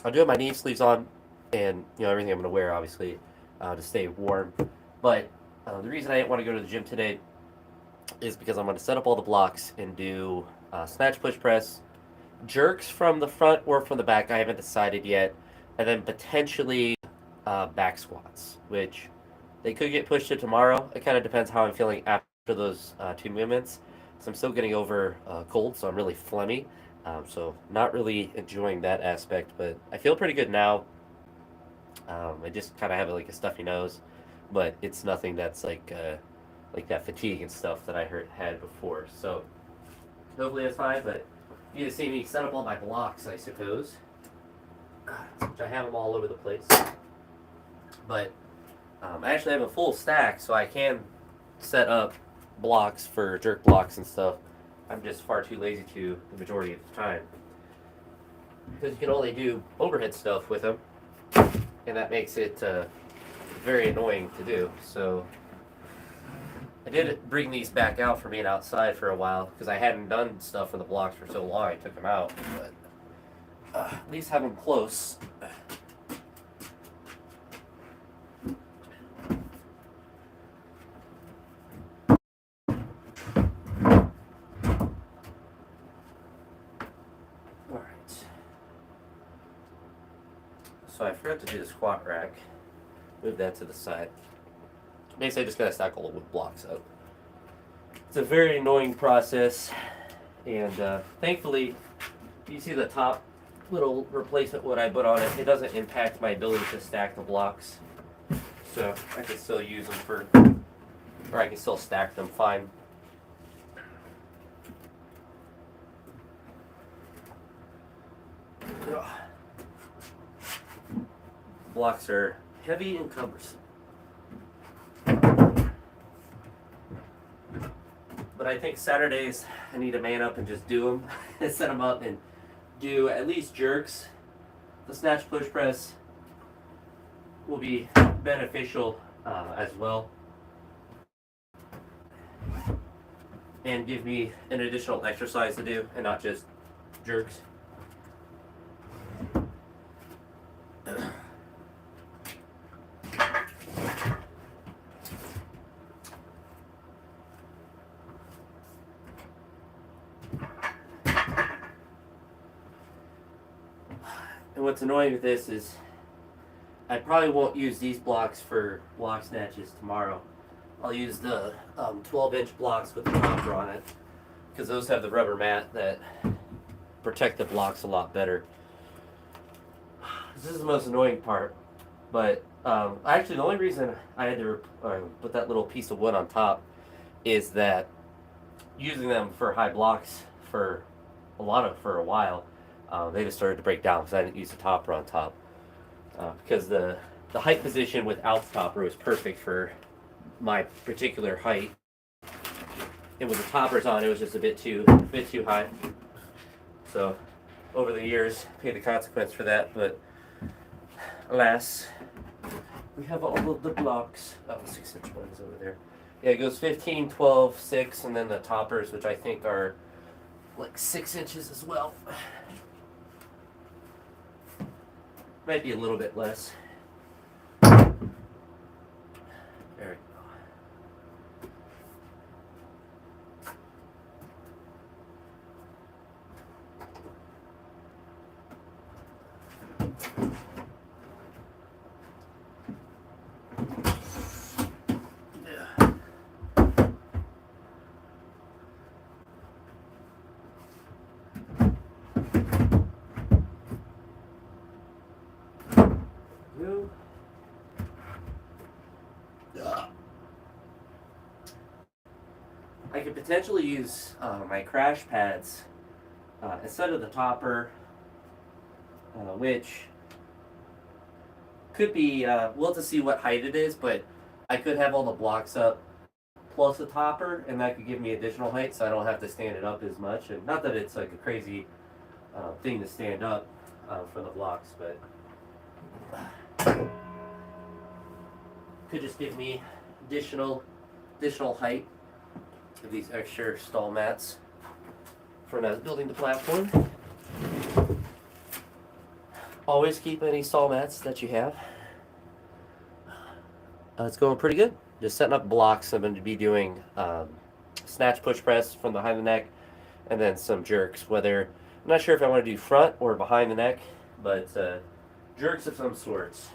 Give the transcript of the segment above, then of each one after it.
I'll do have my knee sleeves on, and everything I'm gonna wear, obviously, to stay warm. But the reason I didn't want to go to the gym today is because I'm gonna set up all the blocks and do snatch, push, press, jerks from the front or from the back. I haven't decided yet, and then potentially back squats, which they could get pushed to tomorrow. It kind of depends how I'm feeling after those two movements. So I'm still getting over cold, so I'm really phlegmy. So not really enjoying that aspect, but I feel pretty good now. I just kind of have like a stuffy nose, but it's nothing that's like that fatigue and stuff that I had before. So hopefully that's fine. But you need to see me set up all my blocks, I suppose, which I have them all over the place. But I actually have a full stack, so I can set up blocks for jerk blocks and stuff. I'm just far too lazy to the majority of the time because you can only do overhead stuff with them, and that makes it very annoying to do. So I did bring these back out for being outside for a while because I hadn't done stuff for the blocks for so long. I took them out, but at least have them close. So I forgot to do the squat rack. Move that to the side. Basically, I just gotta stack all the wood blocks up. It's a very annoying process, and thankfully, you see the top little replacement wood I put on it. It doesn't impact my ability to stack the blocks, so I can still use them or I can still stack them fine. Blocks are heavy and cumbersome. But I think Saturdays I need to man up and just do them and set them up and do at least jerks. The snatch push press will be beneficial as well and give me an additional exercise to do and not just jerks. And what's annoying with this is I probably won't use these blocks for block snatches tomorrow. I'll use the 12-inch blocks with the topper on it because those have the rubber mat that protect the blocks a lot better. This is the most annoying part, but actually the only reason I had to put that little piece of wood on top is that using them for high blocks for a while, they just started to break down because I didn't use the topper on top. Because the height position without the topper was perfect for my particular height, and with the toppers on, it was just a bit too high. So over the years, paid the consequence for that. But alas, we have all of the blocks. Oh, the 6-inch one is over there. Yeah, it goes 15, 12, 6, and then the toppers, which I think are like 6 inches as well. Might be a little bit less. There we go. I could potentially use my crash pads instead of the topper, which could be, we'll have to see what height it is, but I could have all the blocks up plus a topper, and that could give me additional height so I don't have to stand it up as much. And not that it's like a crazy thing to stand up for the blocks, but could just give me additional height of these extra stall mats for when I was building the platform. Always keep any stall mats that you have. It's going pretty good. Just setting up blocks. I'm going to be doing snatch push press from behind the neck, and then some jerks. Whether I'm not sure if I want to do front or behind the neck, but jerks of some sorts.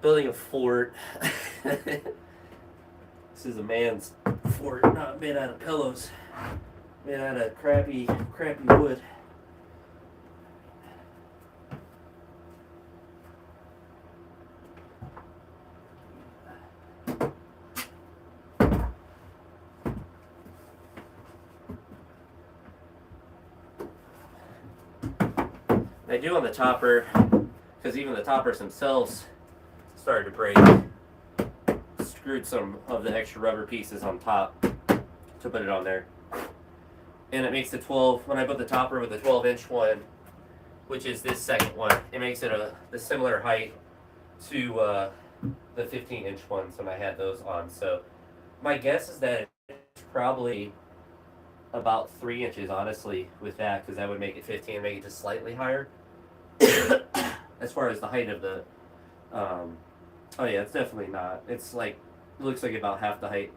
Building a fort. This is a man's fort, not made out of pillows. Made out of crappy wood. I do on the topper, because even the toppers themselves started to break. Screwed some of the extra rubber pieces on top to put it on there. And it makes the 12, when I put the topper with the 12-inch one, which is this second one, it makes it the similar height to the 15-inch ones when I had those on. So my guess is that it's probably about 3 inches, honestly, with that, because that would make it 15 and make it just slightly higher. As far as the height of the, oh yeah, it's definitely not. It's like, it looks like about half the height,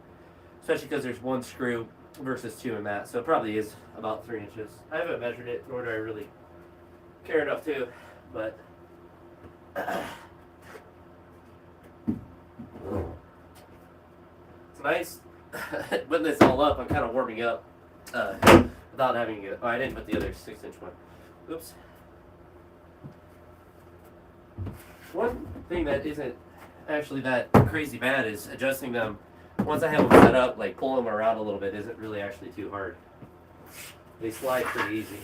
especially because there's one screw versus two in that, so it probably is about 3 inches. I haven't measured it, nor do I really care enough to, but it's nice. Putting this all up, I'm kind of warming up without having it. Oh, I didn't put the other 6-inch one. Oops. One thing that isn't actually that crazy bad is adjusting them. Once I have them set up, like pulling them around a little bit isn't really actually too hard. They slide pretty easy.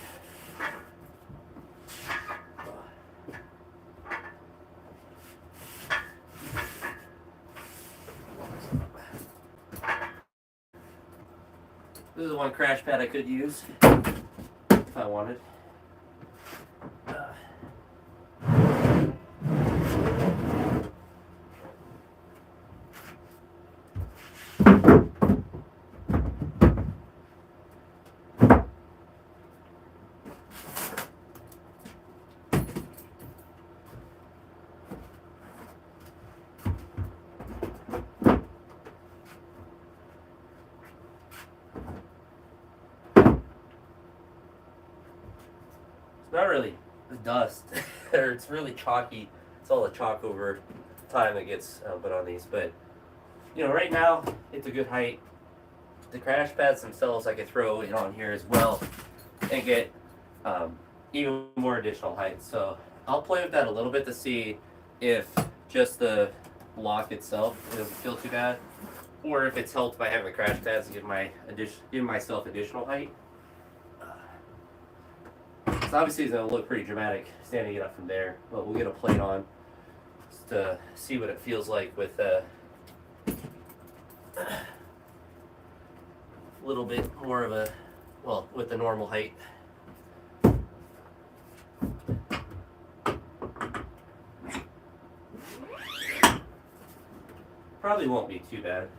This is one crash pad I could use if I wanted. Not really the dust, or it's really chalky. It's all the chalk over time that gets put on these. But you know, right now it's a good height. The crash pads themselves I could throw it on here as well and get even more additional height. So I'll play with that a little bit to see if just the block itself doesn't feel too bad, or if it's helped by having the crash pads to give myself additional height. So obviously it's going to look pretty dramatic standing it up from there, but we'll get a plate on just to see what it feels like with a little bit more of a, well, with the normal height. Probably won't be too bad.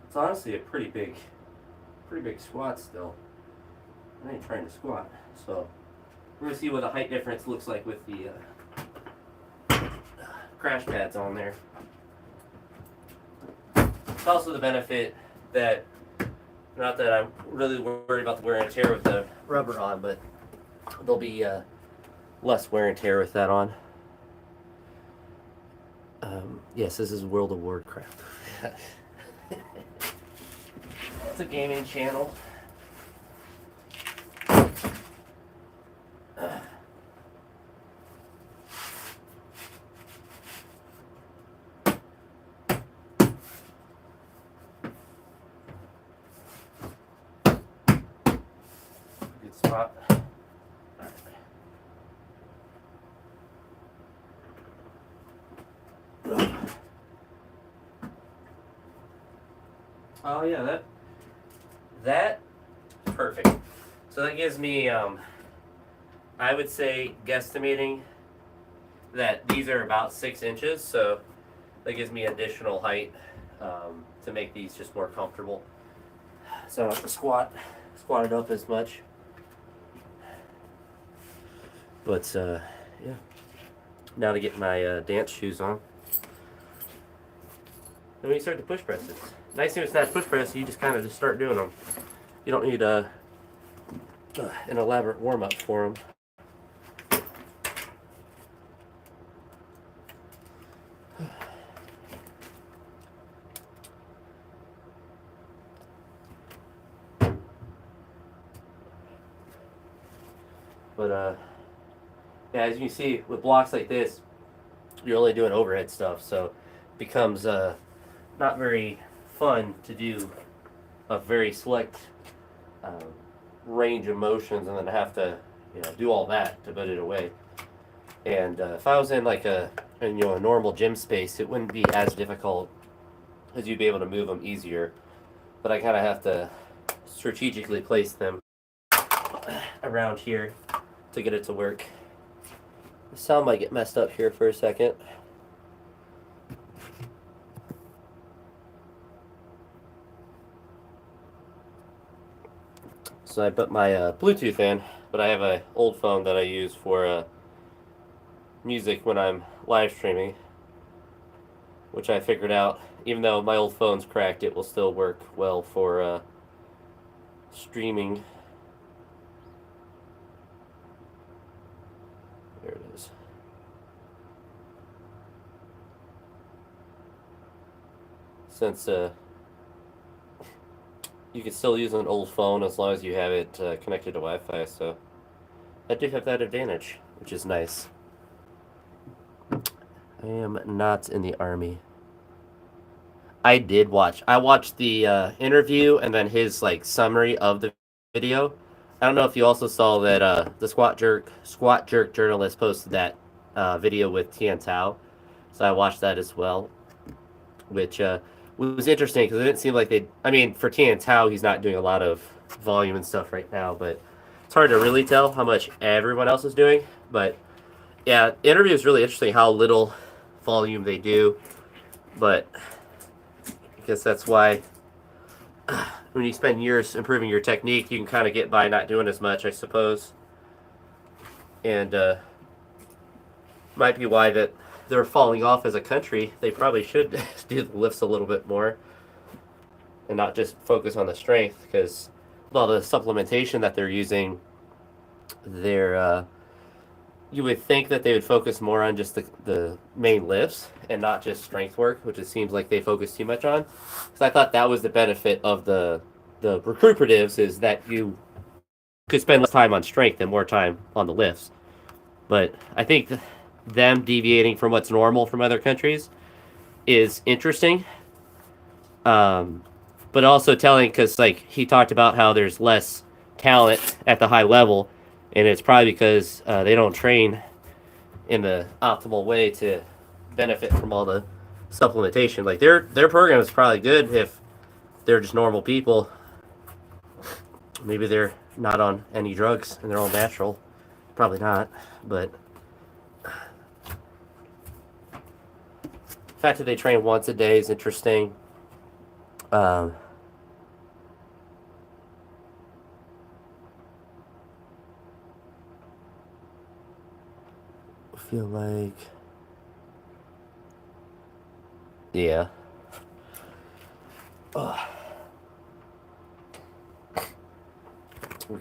It's honestly a pretty big squat still. I ain't trying to squat, so we're gonna see what the height difference looks like with the crash pads on there. It's also the benefit that, not that I'm really worried about the wear and tear with the rubber on, but there'll be less wear and tear with that on. Yes, this is World of Warcraft. It's a gaming channel. Good spot. Oh yeah, that perfect. So that gives me, I would say, guesstimating that these are about 6 inches. So that gives me additional height to make these just more comfortable. So I don't have to squat it up as much. But yeah, now to get my dance shoes on. And when you start to push presses, nice thing with snatch push press, you just kind of just start doing them. You don't need an elaborate warm up for them. But yeah, as you can see, with blocks like this, you're only doing overhead stuff, so it becomes not very fun to do a very select um, range of motions and then have to do all that to put it away. And if I was in like a normal gym space, it wouldn't be as difficult because you'd be able to move them easier. But I kind of have to strategically place them around here to get it to work. The sound might get messed up here for a second. So I put my Bluetooth in, but I have an old phone that I use for music when I'm live streaming, which I figured out, even though my old phone's cracked, it will still work well for streaming. There it is. Since you can still use an old phone as long as you have it connected to Wi-Fi, so I do have that advantage, which is nice. I am not in the Army. I did watch. I watched the interview and then his like summary of the video. I don't know if you also saw that the squat jerk journalist posted that video with Tian Tao, so I watched that as well, which was interesting because it didn't seem like they. I mean, for Tian Tao, he's not doing a lot of volume and stuff right now, but it's hard to really tell how much everyone else is doing. But yeah, the interview is really interesting how little volume they do, but I guess that's why when you spend years improving your technique, you can kind of get by not doing as much, I suppose. And might be why that they're falling off as a country. They probably should do the lifts a little bit more and not just focus on the strength, because with all the supplementation that they're using, they're you would think that they would focus more on just the main lifts and not just strength work, which it seems like they focus too much on. Because I thought that was the benefit of the recuperatives, is that you could spend less time on strength and more time on the lifts. But I think them deviating from what's normal from other countries is interesting. But also telling, because like he talked about how there's less talent at the high level, and it's probably because they don't train in the optimal way to benefit from all the supplementation. Like their program is probably good if they're just normal people. Maybe they're not on any drugs and they're all natural. Probably not, but the fact that they train once a day is interesting. I feel like, yeah. We'll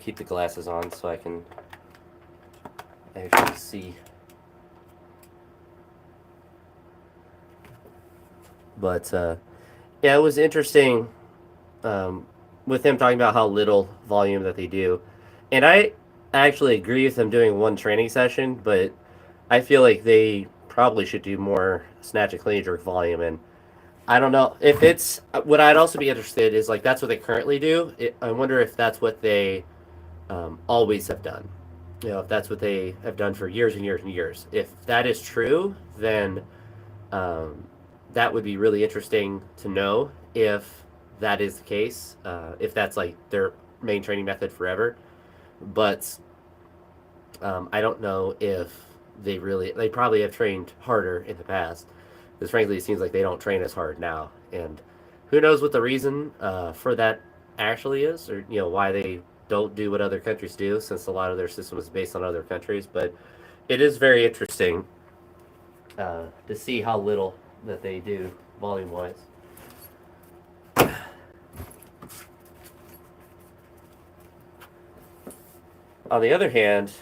keep the glasses on so I can actually see. But yeah, it was interesting with him talking about how little volume that they do. And I actually agree with him doing one training session, but I feel like they probably should do more snatch and clean jerk volume. And I don't know if it's what I'd also be interested is like that's what they currently do. I wonder if that's what they always have done. If that's what they have done for years and years and years. If that is true, then that would be really interesting to know if that is the case, if that's like their main training method forever. But I don't know if they probably have trained harder in the past, because frankly it seems like they don't train as hard now, and who knows what the reason for that actually is, or why they don't do what other countries do, since a lot of their system is based on other countries. But it is very interesting to see how little that they do volume wise. On the other hand,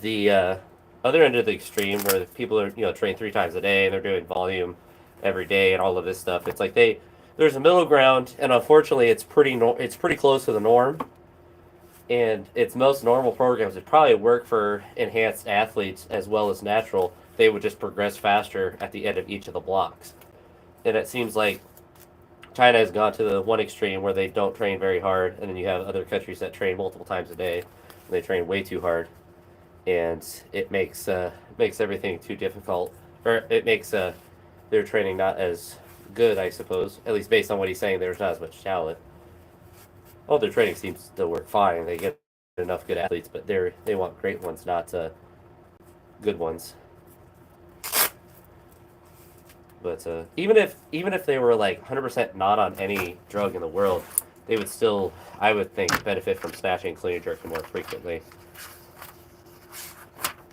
the other end of the extreme, where the people are train 3 times a day and they're doing volume every day and all of this stuff, it's like there's a middle ground, and unfortunately it's pretty close to the norm. And its most normal programs would probably work for enhanced athletes as well as natural. They would just progress faster at the end of each of the blocks. And it seems like China has gone to the one extreme where they don't train very hard, and then you have other countries that train multiple times a day, and they train way too hard, and it makes everything too difficult, or it makes their training not as good, I suppose. At least based on what he's saying, there's not as much talent. All their training seems to work fine. They get enough good athletes, but they want great ones, not good ones. But even if they were like 100% not on any drug in the world, they would still, I would think, benefit from snatching clean and jerking more frequently.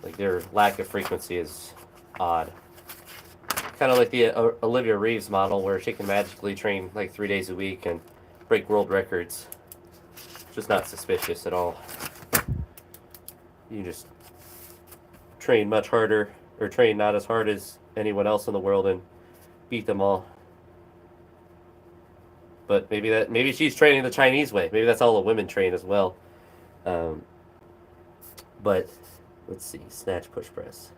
Like, their lack of frequency is odd. Kind of like the Olivia Reeves model, where she can magically train like 3 days a week and break world records. Just not suspicious at all. You just train much harder, or train not as hard as anyone else in the world, and beat them all. But maybe she's training the Chinese way. Maybe that's all the women train as well. But let's see, snatch, push, press.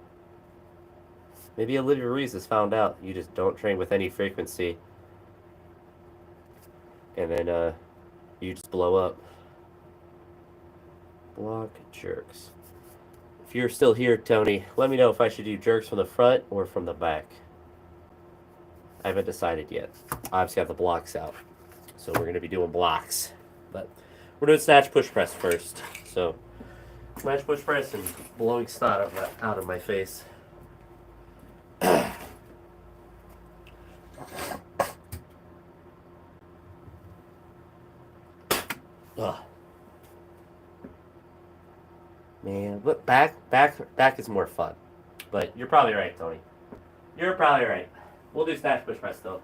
Maybe Olivia Ruiz has found out you just don't train with any frequency, and then you just blow up. Block jerks. If you're still here, Tony, let me know if I should do jerks from the front or from the back. I haven't decided yet. I obviously have the blocks out, so we're going to be doing blocks. But we're doing snatch, push, press first. So snatch, push, press, and blowing snot out of my face. Ugh. Man, but back is more fun. But you're probably right, Tony. You're probably right. We'll do snatch, push, press, though.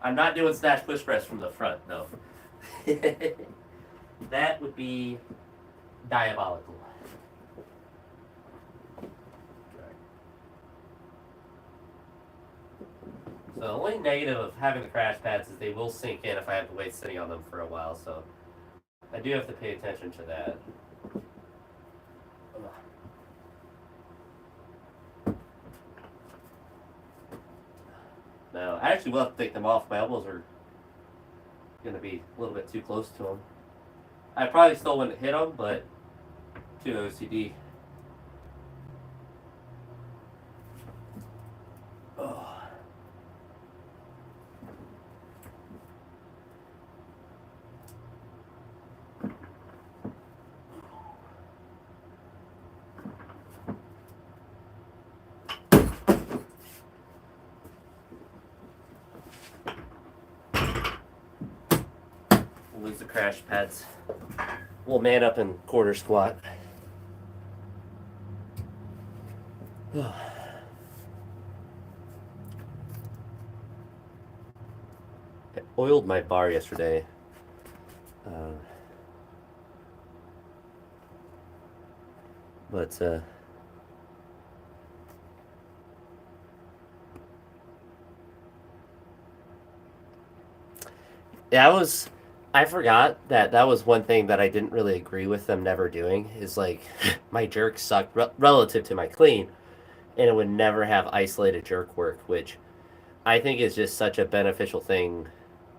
I'm not doing snatch, push, press from the front, no. That would be diabolical. So the only negative of having the crash pads is they will sink in if I have the weight sitting on them for a while, so I do have to pay attention to that. No, I actually will have to take them off. My elbows are going to be a little bit too close to them. I probably still wouldn't hit them, but too OCD. Oh. We'll lose the crash pads. We'll man up and quarter squat. I oiled my bar yesterday. But yeah, I forgot that was one thing that I didn't really agree with them never doing, is like my jerk sucked relative to my clean, and it would never have isolated jerk work, which I think is just such a beneficial thing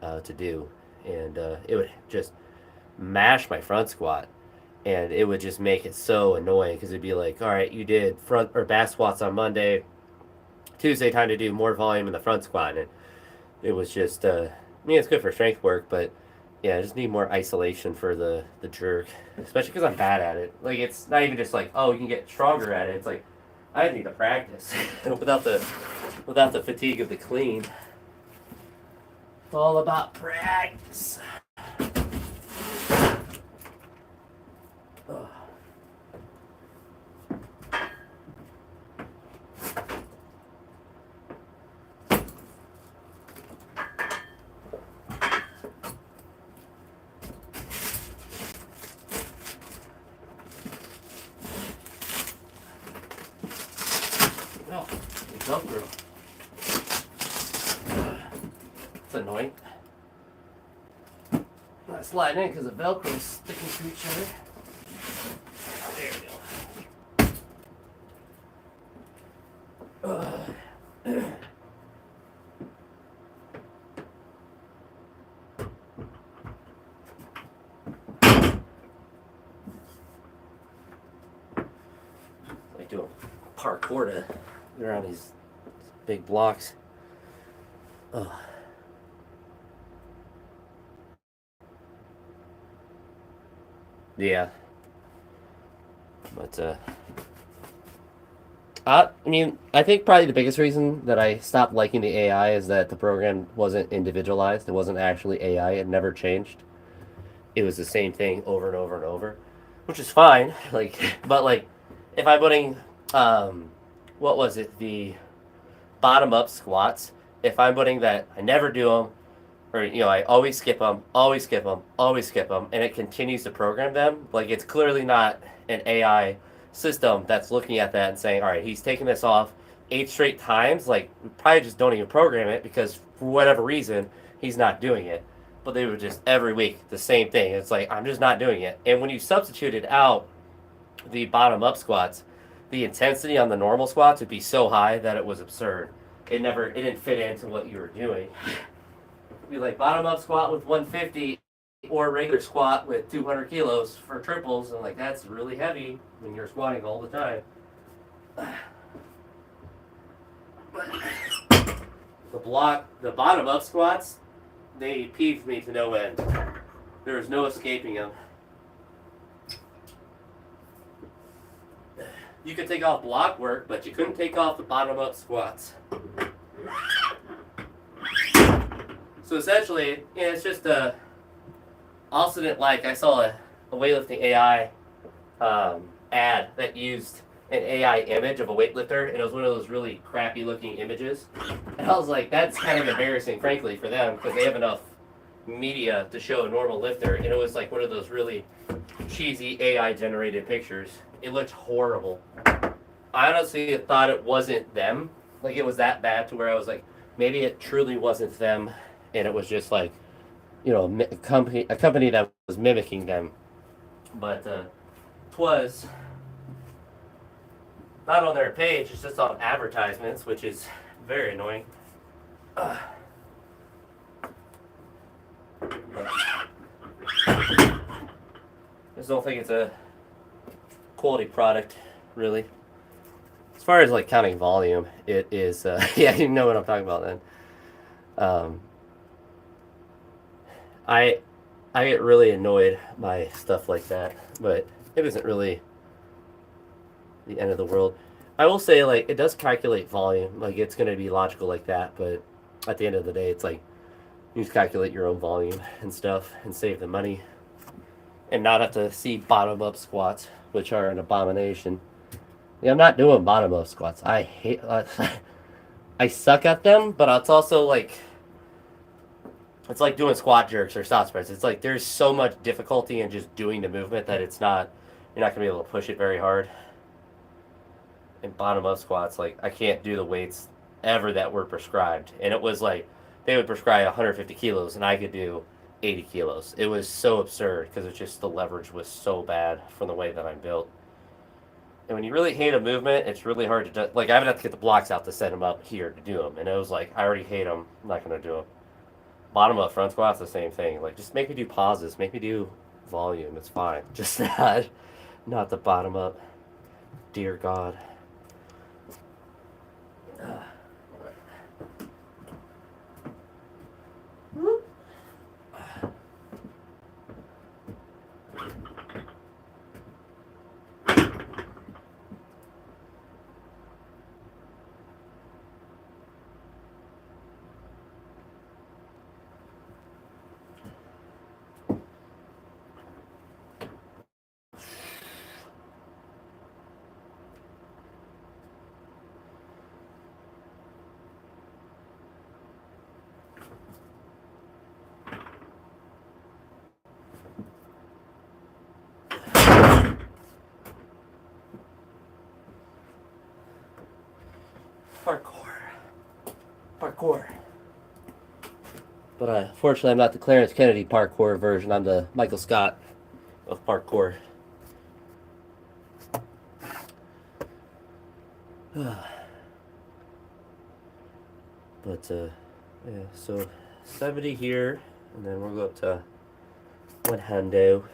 to do. And it would just mash my front squat, and it would just make it so annoying, because it'd be like, all right, you did front or back squats on Monday, Tuesday time to do more volume in the front squat, and It was just, I mean, it's good for strength work, but yeah, I just need more isolation for the jerk, especially because I'm bad at it. Like, it's not even just like, oh, you can get stronger at it. It's like, I need to practice without the fatigue of the clean. It's all about practice. Ugh. No, it's Velcro. It's annoying. Not sliding in because the Velcro is sticking to each other. There we go. Like doing parkour to get around these big blocks. Ugh. Yeah. But I mean, I think probably the biggest reason that I stopped liking the AI is that the program wasn't individualized. It wasn't actually AI. It never changed. It was the same thing over and over and over, which is fine. Like, but like, if I'm putting, what was it? The bottom up squats. If I'm putting that, I never do them, or I always skip them, always skip them, always skip them, and it continues to program them. Like, it's clearly not an AI system that's looking at that and saying, all right, he's taking this off 8 straight times. Like, we probably just don't even program it because for whatever reason he's not doing it. But they would just every week the same thing. It's like, I'm just not doing it. And when you substituted out the bottom up squats, the intensity on the normal squats would be so high that it was absurd. It didn't fit into what you were doing. It'd be like bottom up squat with 150 or regular squat with 200 kilos for triples, and like that's really heavy when you're squatting all the time. The bottom up squats, they peeved me to no end. There was no escaping them. You could take off block work, but you couldn't take off the bottom up squats. So essentially, it's just a. Also didn't like, I saw a weightlifting AI ad that used an AI image of a weightlifter, and it was one of those really crappy looking images. And I was like, that's kind of embarrassing, frankly, for them, because they have enough media to show a normal lifter, and it was like one of those really cheesy AI generated pictures. It looked horrible. I honestly thought it wasn't them. Like, it was that bad to where I was like, maybe it truly wasn't them, and it was just like, a company that was mimicking them. But twas not on their page, it's just on advertisements, which is very annoying. I just don't think it's a quality product, really. As far as like counting volume, it is. Yeah, you know what I'm talking about then. I get really annoyed by stuff like that, but it isn't really the end of the world. I will say, like, it does calculate volume. Like, it's going to be logical like that, but at the end of the day, it's like you just calculate your own volume and stuff and save the money and not have to see bottom up squats, which are an abomination. Yeah, I'm not doing bottom up squats. I hate. I suck at them, but it's also like. It's like doing squat jerks or stop spreads. It's like there's so much difficulty in just doing the movement that you're not going to be able to push it very hard. In bottom up squats, like I can't do the weights ever that were prescribed. And it was like they would prescribe 150 kilos and I could do 80 kilos. It was so absurd because it's just the leverage was so bad from the way that I'm built. And when you really hate a movement, it's really hard to do. Like I would have to get the blocks out to set them up here to do them. And it was like, I already hate them. I'm not going to do them. Bottom up front squats, the same thing. Like, just make me do pauses. Make me do volume. It's fine. Just not the bottom up. Dear God. Parkour. Parkour. But fortunately, I'm not the Clarence Kennedy parkour version. I'm the Michael Scott of parkour. But yeah, so 70 here, and then we'll go up to one hundo.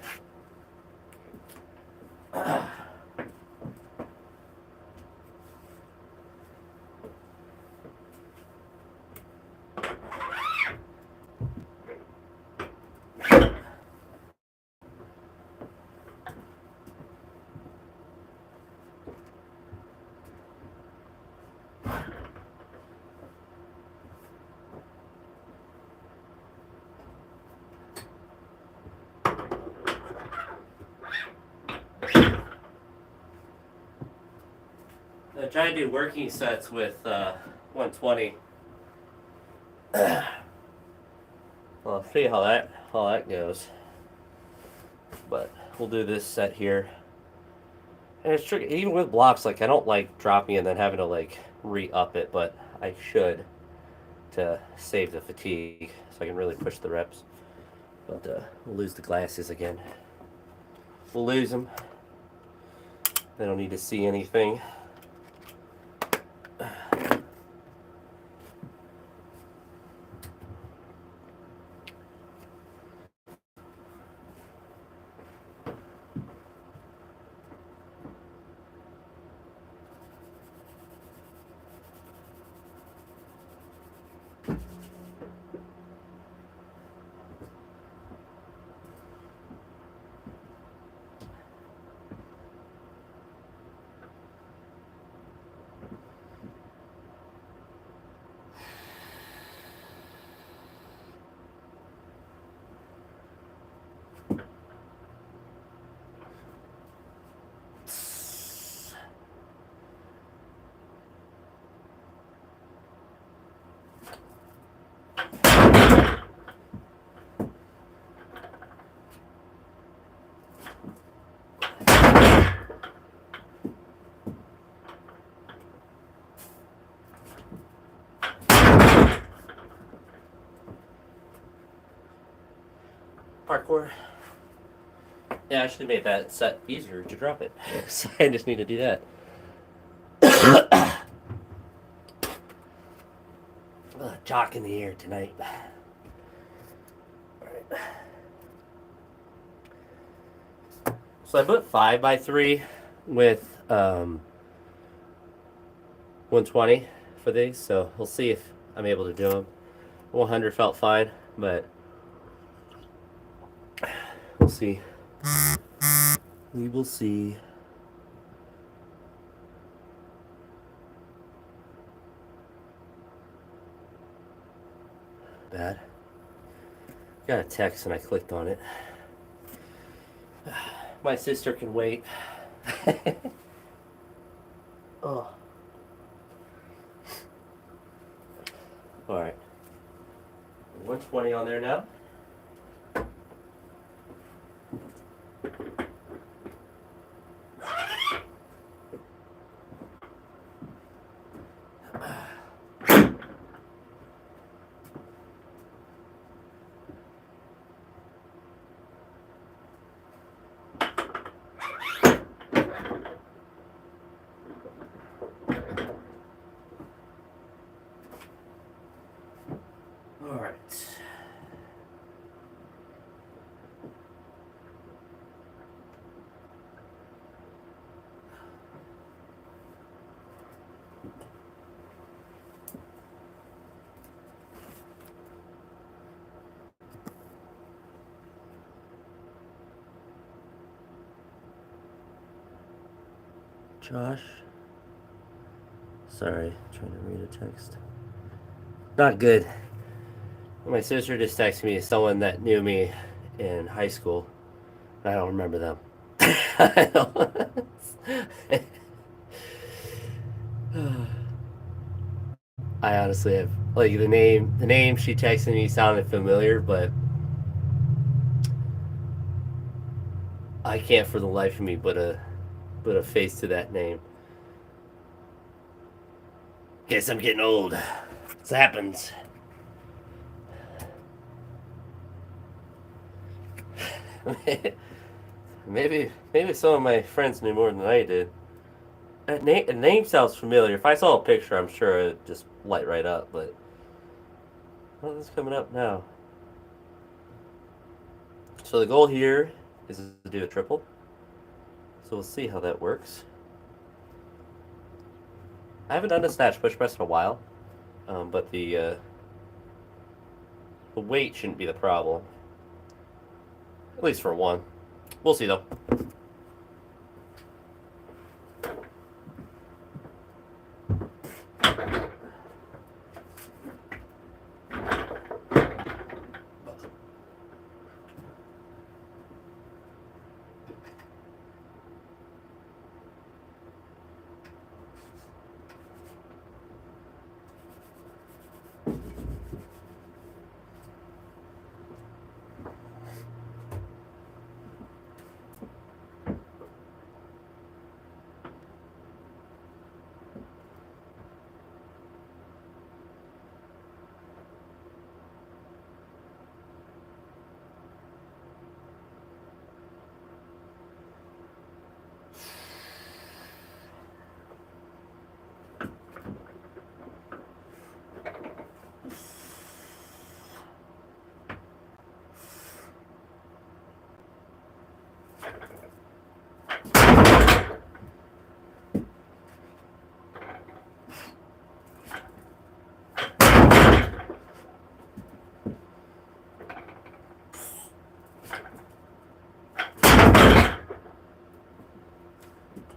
I try to do working sets with 120. Well, I'll see how that goes. But we'll do this set here. And it's tricky, even with blocks, like I don't like dropping and then having to like re-up it, but I should to save the fatigue so I can really push the reps. But we'll lose the glasses again. We'll lose them. They don't need to see anything. Parkour. Yeah, I should have made that set easier to drop it. So I just need to do that. Jock in the air tonight. Alright. So I put 5x3 with 120 for these, so we'll see if I'm able to do them. 100 felt fine, but we'll see. We will see. Bad. Got a text and I clicked on it. My sister can wait. Oh. Alright. 120 on there now. Josh? Sorry, trying to read a text. Not good. My sister just texted me someone that knew me in high school. I don't remember them. I honestly have like the name she texted me sounded familiar, but I can't for the life of me put a face to that name. Guess I'm getting old. This happens. maybe some of my friends knew more than I did. A name sounds familiar. If I saw a picture, I'm sure it'd just light right up. But what's coming up now? So the goal here is to do a triple. So we'll see how that works. I haven't done a snatch push press in a while, but the weight shouldn't be the problem. At least for one. We'll see though.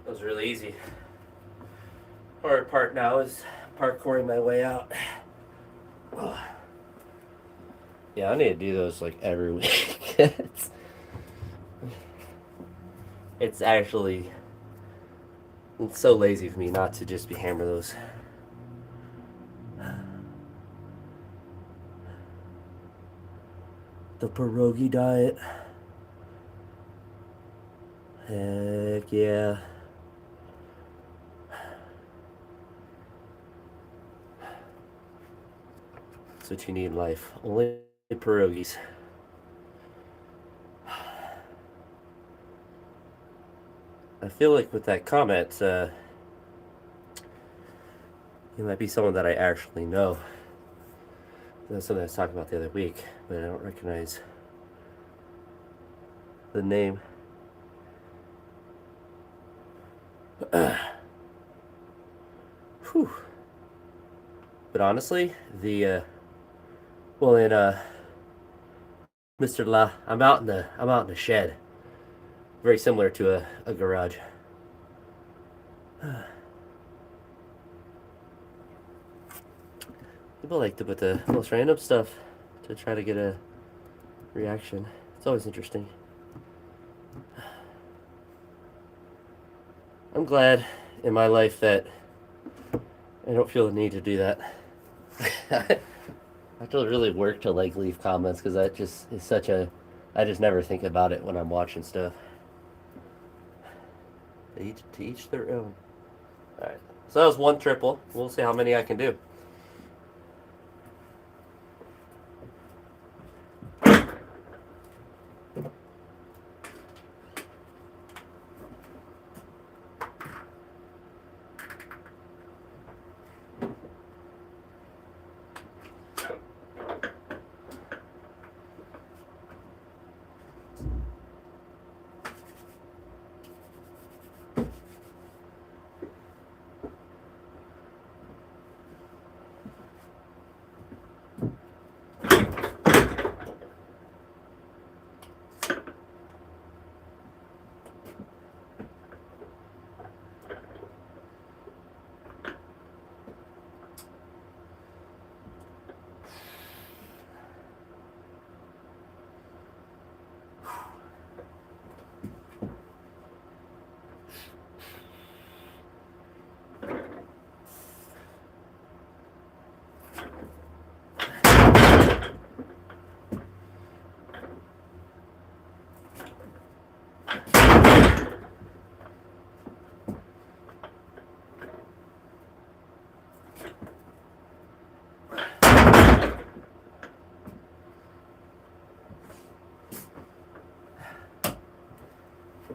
That was really easy. Hard part now is parkouring my way out. Yeah, I need to do those like every week. it's actually it's so lazy of me not to just be hammer those. The pierogi diet. Heck yeah. That's what you need in life. Only pierogies. I feel like with that comment, you might be someone that I actually know. That's something I was talking about the other week, but I don't recognize the name. Whew. But honestly, the well, in Mr. La, I'm out in the shed, very similar to a garage. People like to put the most random stuff to try to get a reaction. It's always interesting. I'm glad in my life that I don't feel the need to do that. I have to really work to like leave comments because that just is such a. I just never think about it when I'm watching stuff. To each their own. All right. So that was one triple. We'll see how many I can do.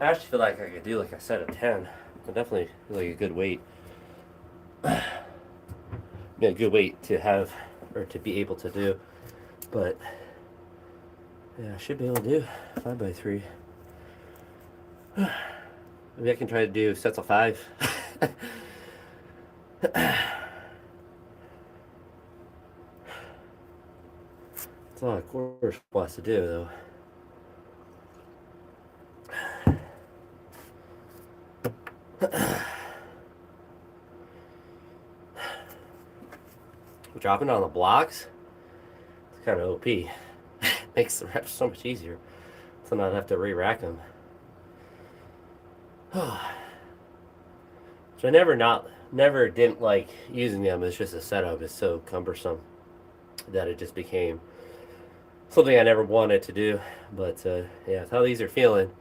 I actually feel like I could do like a set of 10. I definitely feel like a good weight. Yeah, a good weight to have or to be able to do. But yeah, I should be able to do 5x3. Maybe I can try to do sets of 5. It's a lot of core squats to do, though. Dropping on the blocks, it's kind of OP. Makes the reps so much easier, so not have to re-rack them. So I never didn't like using them. It's just a setup. It's so cumbersome that it just became something I never wanted to do. But yeah, that's how these are feeling.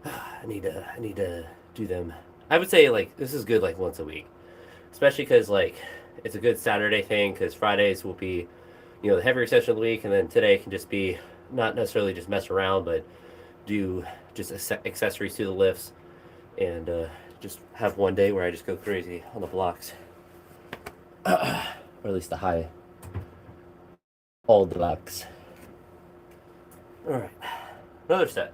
I need to do them. I would say like this is good like once a week, especially because like it's a good Saturday thing because Fridays will be, the heavier session of the week, and then today can just be not necessarily just mess around, but do just accessories to the lifts, and just have one day where I just go crazy on the blocks, or at least the high all blocks. All right, another set.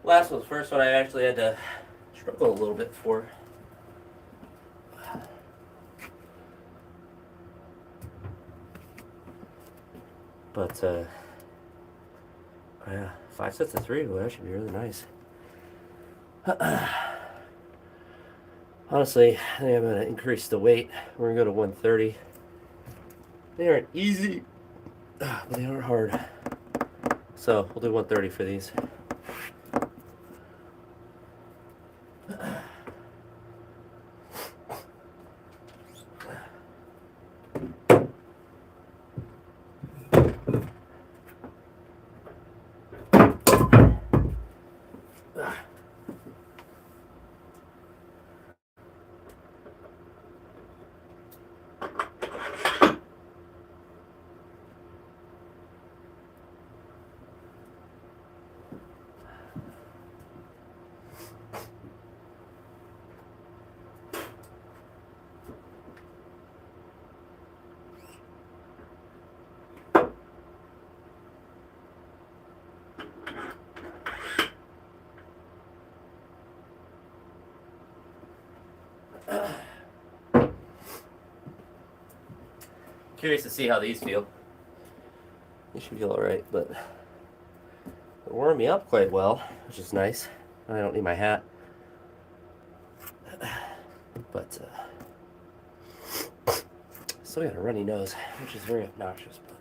Last was the first one I actually had to struggle a little bit for. But yeah, 5 sets of 3. Well, that should be really nice. Honestly, I think I'm gonna increase the weight. We're gonna go to 130. They aren't easy, but they aren't hard. So we'll do 130 for these. Curious to see how these feel. They should feel alright, but they warm me up quite well, which is nice. I don't need my hat. But still got a runny nose, which is very obnoxious, but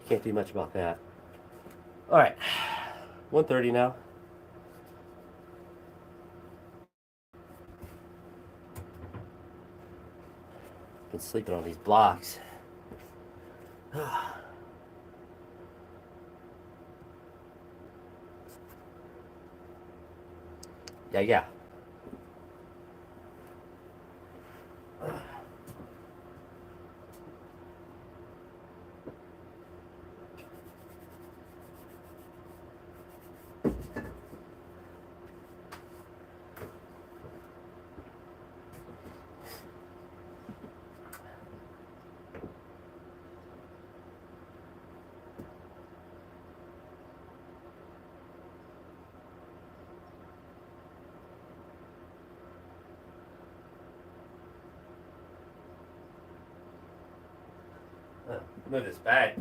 can't do much about that. Alright, 130 now. Been sleeping on these blocks. Yeah. move this back.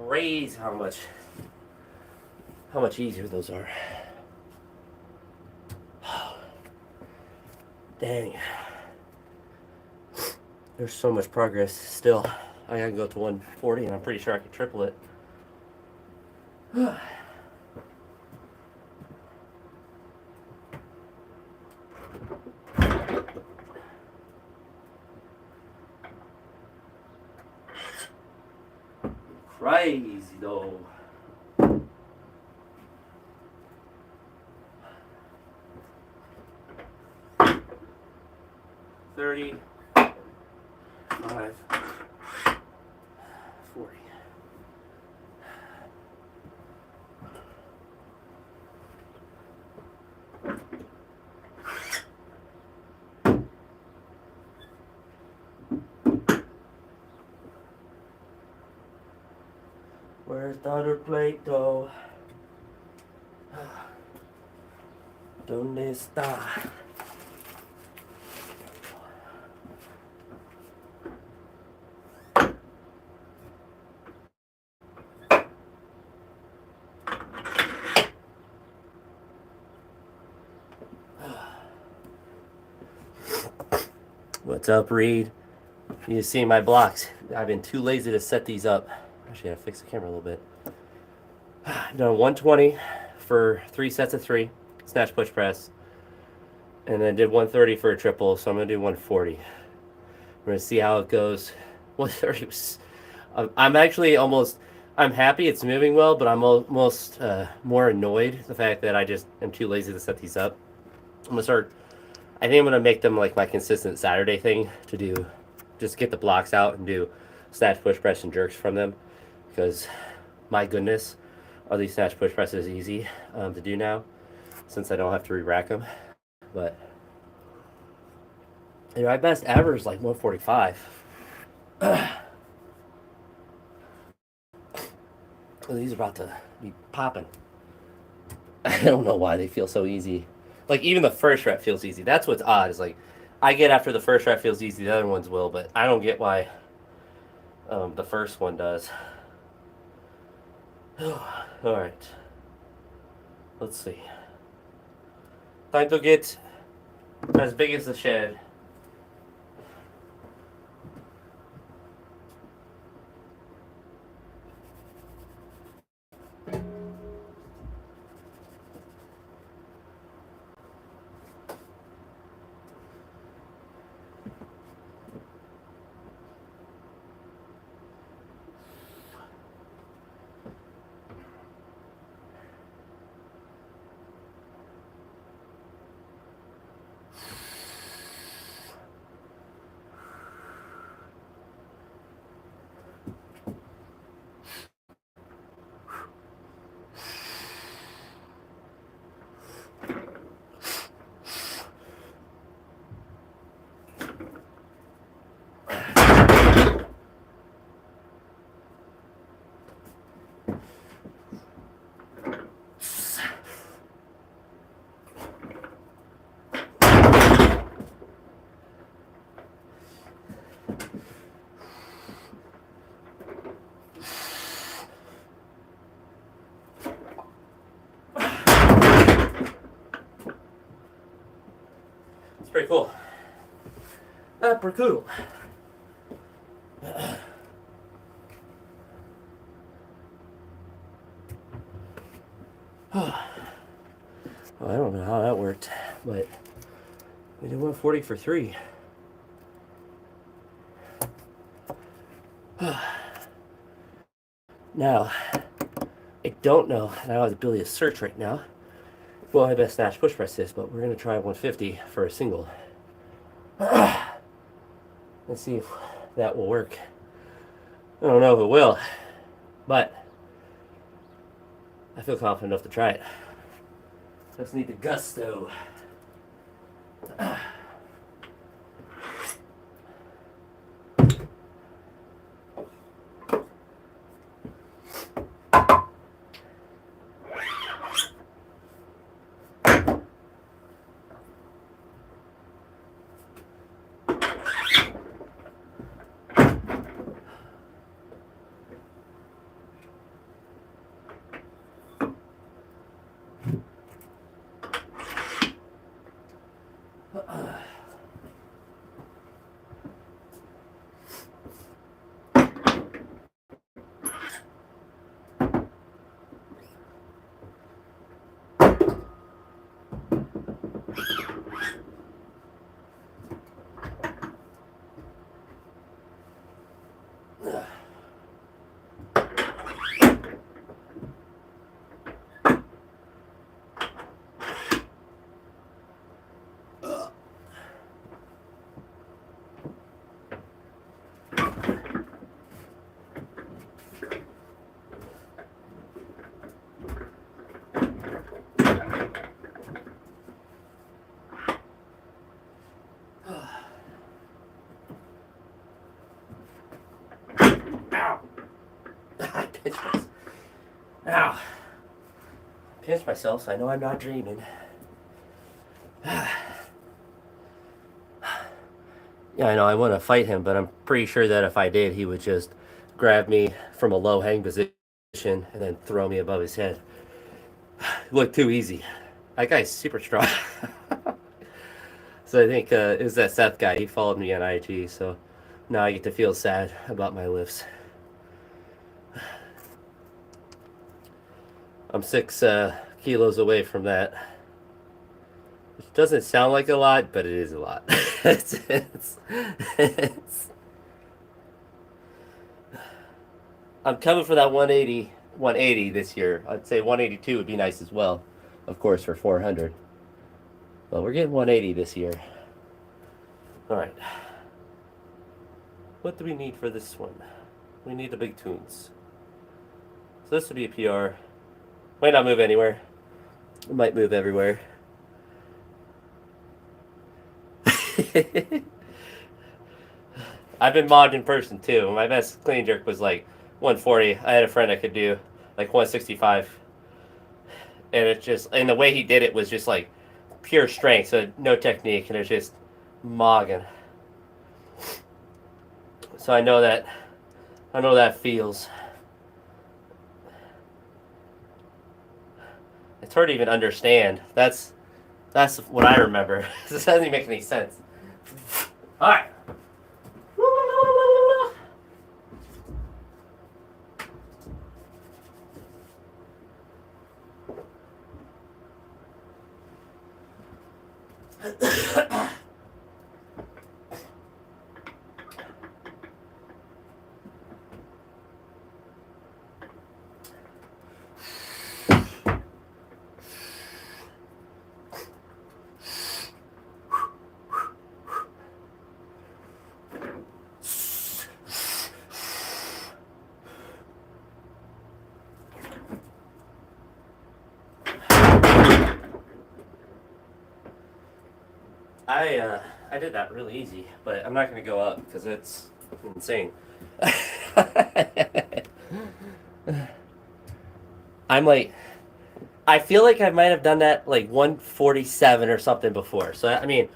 Crazy how much easier those are. Dang. There's so much progress still. I gotta go to 140 and I'm pretty sure I could triple it. Crazy though. 30, 5, 40. Where's the other plate though? ¿Dónde está? What's up, Reed? You see my blocks. I've been too lazy to set these up. Actually, I gotta fix the camera a little bit. I've done 120 for 3 sets of 3, snatch, push, press. And then did 130 for a triple, so I'm gonna do 140. We're gonna see how it goes. 130 was, I'm actually almost, I'm happy it's moving well, but I'm almost more annoyed the fact that I just am too lazy to set these up. I'm gonna start, I think I'm gonna make them like my consistent Saturday thing to do, just get the blocks out and do snatch, push, press, and jerks from them, because my goodness, are these snatch, push, presses easy to do now, since I don't have to re-rack them. But you know, my best ever is like 145. These are about to be popping. I don't know why they feel so easy. Like even the first rep feels easy. That's what's odd. Is like I get after the first rep feels easy, the other ones will, but I don't get why the first one does. All right. Let's see. Time to get as big as the shed. Pretty cool. Pretty cool. Well, I don't know how that worked, but we did 140 for 3. Now, I don't know, and I don't have the ability to search right now, what my best snatch push press is, but we're going to try 150 for a single. Let's see if that will work. I don't know if it will, but I feel confident enough to try it. Just need the gusto. Ow. Pinch myself so I know I'm not dreaming. Yeah, I know I want to fight him, but I'm pretty sure that if I did, he would just grab me from a low hang position and then throw me above his head. It looked too easy. That guy's super strong. So I think it was that Seth guy. He followed me on IG, so now I get to feel sad about my lifts. I'm 6 kilos away from that. Which doesn't sound like a lot, but it is a lot. I'm coming for that 180 this year. I'd say 182 would be nice as well, of course, for 400. But we're getting 180 this year. All right. What do we need for this one? We need the big tunes. So this would be a PR. Might not move anywhere. It might move everywhere. I've been modded in person too. My best clean jerk was like 140. I had a friend I could do like 165. And it just, and the way he did it was just like pure strength, so no technique, and it was just mogging. So I know that feels. It's hard to even understand. That's what I remember. This doesn't even make any sense. All right. I did that really easy, but I'm not going to go up because it's insane. I'm like, I feel like I might have done that like 147 or something before. So I mean,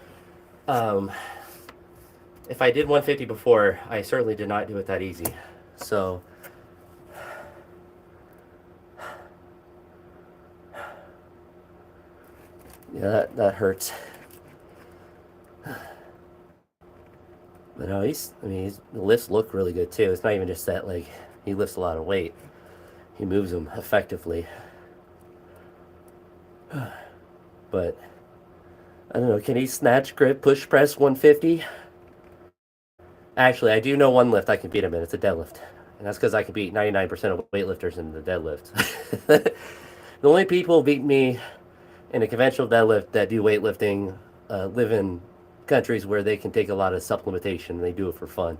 if I did 150 before, I certainly did not do it that easy. So yeah, that hurts. But no, his lifts look really good too. It's not even just that, like, he lifts a lot of weight. He moves them effectively. But I don't know. Can he snatch, grip, push press 150? Actually, I do know one lift I can beat him in. It's a deadlift. And that's because I can beat 99% of weightlifters in the deadlift. The only people beat me in a conventional deadlift that do weightlifting live in countries where they can take a lot of supplementation and they do it for fun.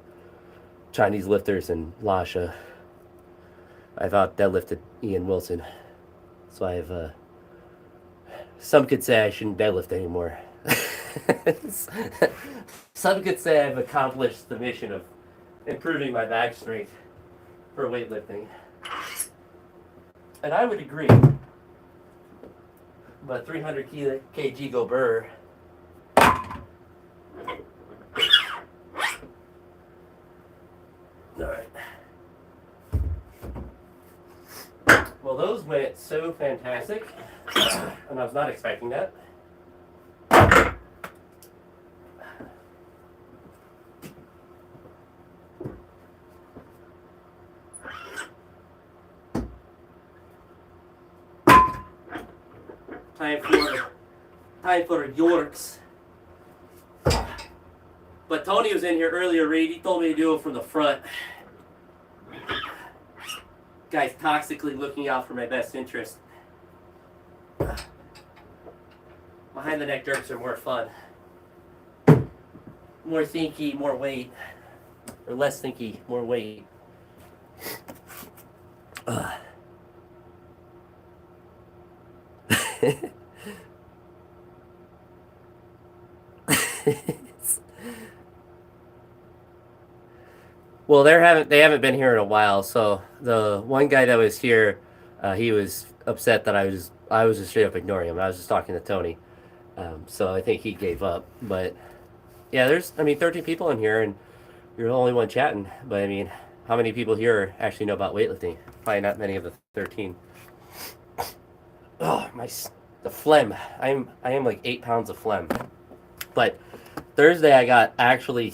Chinese lifters and Lasha. I've out deadlifted Ian Wilson. So I've, some could say I shouldn't deadlift anymore. Some could say I've accomplished the mission of improving my back strength for weightlifting. And I would agree. But 300 kg go burr. Alright. Well, those went so fantastic. And I was not expecting that. Time for Yorks. But Tony was in here earlier, Reed. He told me to do it from the front. Guy's toxically looking out for my best interest. Behind the neck jerks are more fun. More thinky, more weight. Or less thinky, more weight. Well, they haven't been here in a while. So the one guy that was here, he was upset that I was just straight up ignoring him. I was just talking to Tony, so I think he gave up. But yeah, there's 13 people in here, and you're the only one chatting. But I mean, how many people here actually know about weightlifting? Probably not many of the 13. Oh, the phlegm. I am like 8 pounds of phlegm. But Thursday I got actually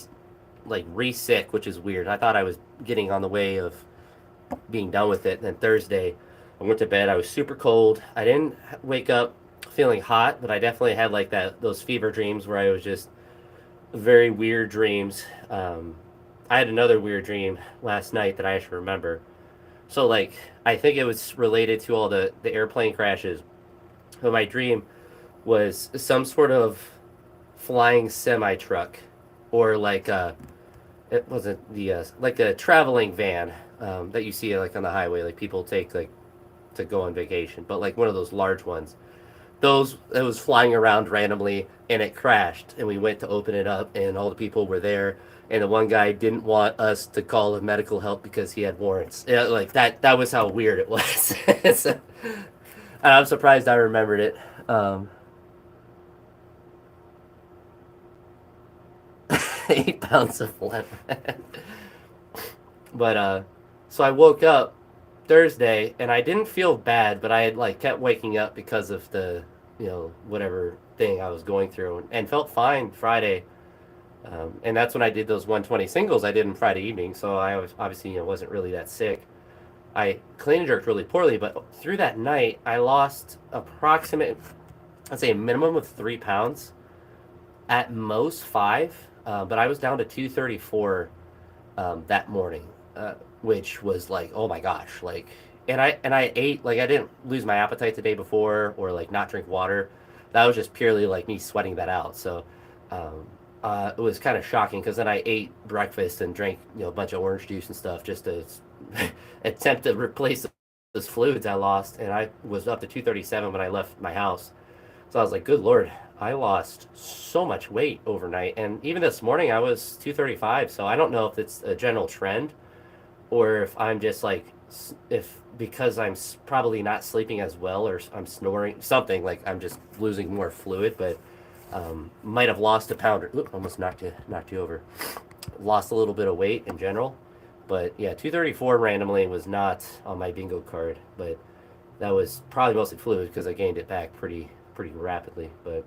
like re-sick, which is weird. I thought I was getting on the way of being done with it. And then Thursday I went to bed. I was super cold. I didn't wake up feeling hot, but I definitely had like those fever dreams where I was just very weird dreams. I had another weird dream last night that I actually remember. So like I think it was related to all the airplane crashes. But my dream was some sort of flying semi truck, or like it wasn't like a traveling van that you see like on the highway, like people take like to go on vacation, but like one of those large ones. Those It was flying around randomly and it crashed, and we went to open it up and all the people were there, and the one guy didn't want us to call the medical help because he had warrants. Yeah, like that was how weird it was. So, I'm surprised I remembered it. 8 pounds of phlegm. But so I woke up Thursday and I didn't feel bad, but I had like kept waking up because of the whatever thing I was going through, and felt fine Friday. And that's when I did those 120 singles I did on Friday evening. So I was obviously wasn't really that sick. I clean and jerked really poorly, but through that night I lost I'd say a minimum of 3 pounds, at most 5. But I was down to 234 that morning, which was like, oh my gosh, like, and I ate, like, I didn't lose my appetite the day before or like not drink water. That was just purely like me sweating that out. So it was kind of shocking because then I ate breakfast and drank a bunch of orange juice and stuff just to attempt to replace those fluids I lost, and I was up to 237 when I left my house. So I was like, good Lord, I lost so much weight overnight. And even this morning, I was 235. So I don't know if it's a general trend or if I'm just like, if because I'm probably not sleeping as well or I'm snoring, something like I'm just losing more fluid, but might have lost a pound or almost knocked you over. Lost a little bit of weight in general. But yeah, 234 randomly was not on my bingo card, but that was probably mostly fluid because I gained it back pretty rapidly. But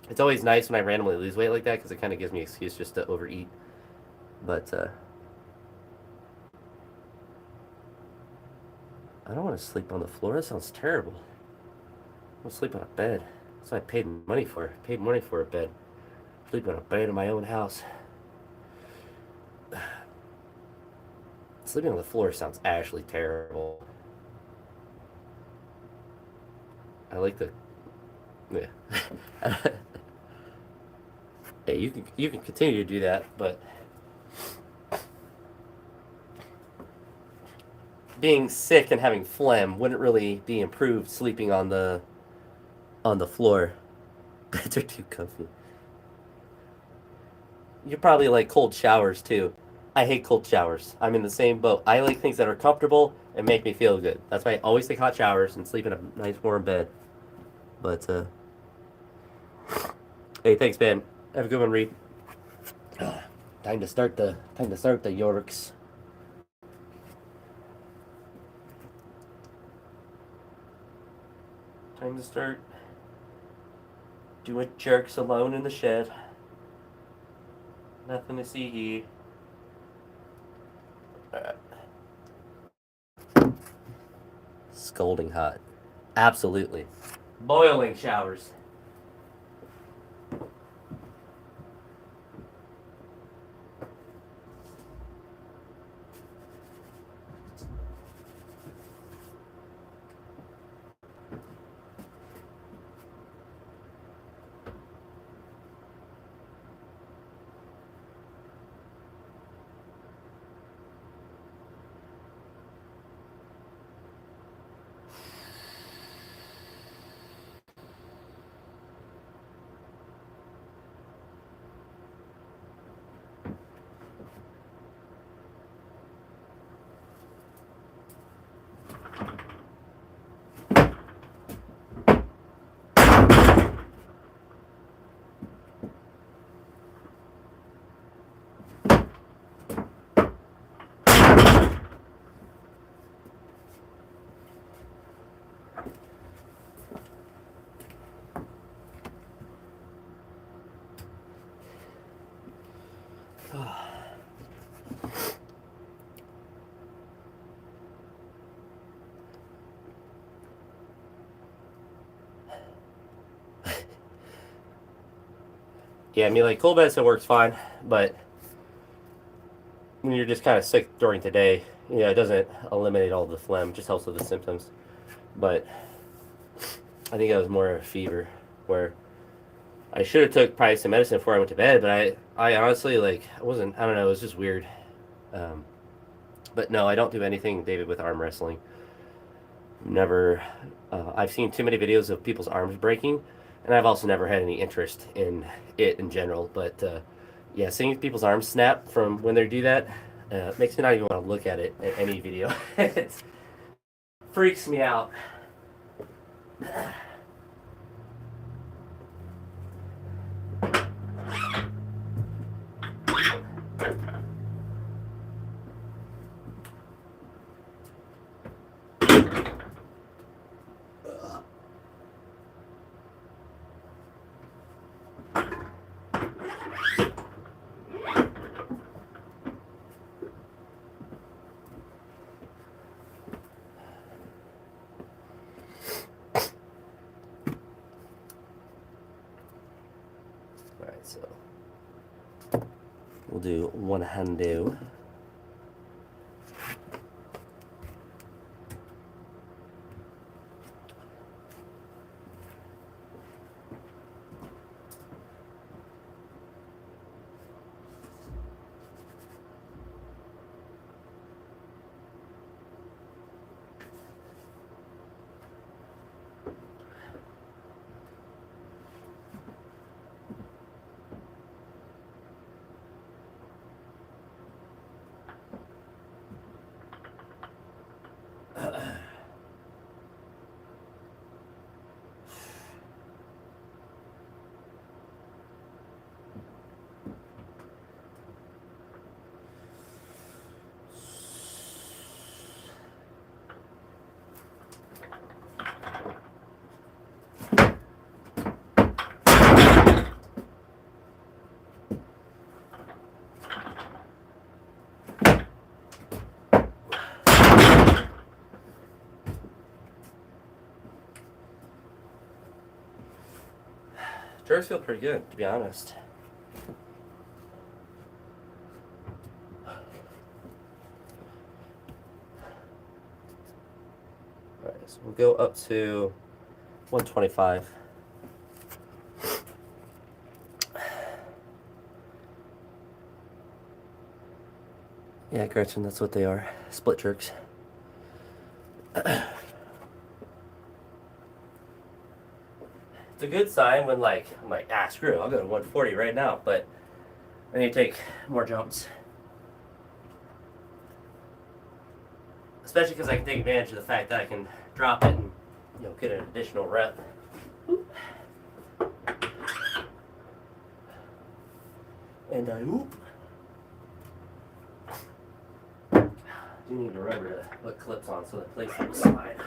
it's always nice when I randomly lose weight like that because it kind of gives me an excuse just to overeat. But I don't want to sleep on the floor. That sounds terrible. I want to sleep on a bed. That's what I paid money for. I paid money for a bed. Sleep in a bed in my own house. Sleeping on the floor sounds actually terrible. I like the yeah. Hey, you can continue to do that, but being sick and having phlegm wouldn't really be improved sleeping on the floor. Beds are too comfy. You probably like cold showers too. I hate cold showers. I'm in the same boat. I like things that are comfortable and make me feel good. That's why I always take hot showers and sleep in a nice warm bed. But hey, thanks, man. Have a good one, Reed. Time to start the Yorks. Time to start doing jerks alone in the shed. Nothing to see here. Scalding hot. Absolutely. Boiling showers. Yeah, I mean, like, cold medicine works fine, but when you're just kind of sick during the day, it doesn't eliminate all the phlegm, it just helps with the symptoms. But I think I was more of a fever, where I should have took probably some medicine before I went to bed, but I honestly, like, I don't know, it was just weird. But no, I don't do anything, David, with arm wrestling. Never, I've seen too many videos of people's arms breaking, and I've also never had any interest in it in general. But yeah, seeing people's arms snap from when they do that makes me not even want to look at it in any video. It freaks me out. Alright, so we'll do one hand do. jerks feel pretty good, to be honest. Alright, so we'll go up to 125. Yeah, Gretchen, that's what they are. Split jerks. It's a good sign when, like, I'm like, screw it, I'll go to 140 right now, but then you take more jumps. Especially because I can take advantage of the fact that I can drop it and, get an additional rep. And I whoop. You need a rubber to put clips on so that place doesn't slide.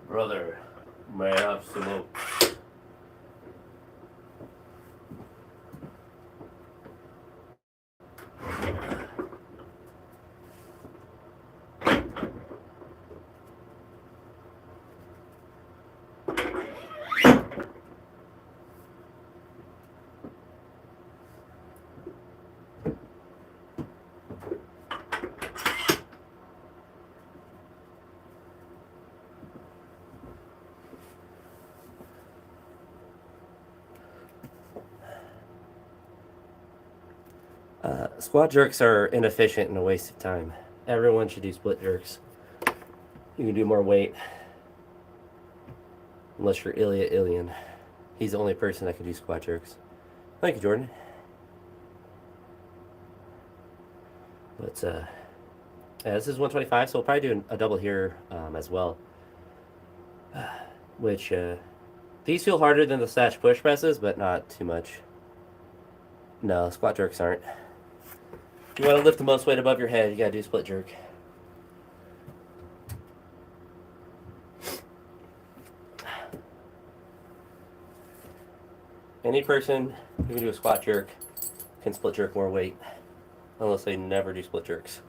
Brother, may I have some milk? Squat jerks are inefficient and a waste of time. Everyone should do split jerks. You can do more weight. Unless you're Ilian. He's the only person that can do squat jerks. Thank you, Jordan. But, yeah, this is 125, so we'll probably do a double here as well. Which, these feel harder than the Snatch push presses, but not too much. No, squat jerks aren't. If you want to lift the most weight above your head, you gotta do split jerk. Any person who can do a squat jerk can split jerk more weight, unless they never do split jerks.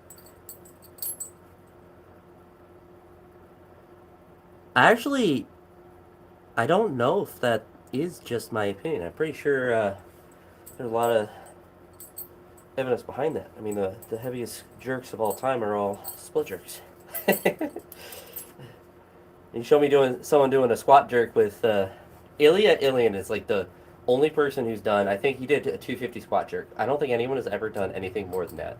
Actually, I don't know if that is just my opinion. I'm pretty sure there's a lot of evidence behind that. I mean, the heaviest jerks of all time are all split jerks. You show me someone doing a squat jerk with Ilian is like the only person who's done. I think he did a 250 squat jerk. I don't think anyone has ever done anything more than that.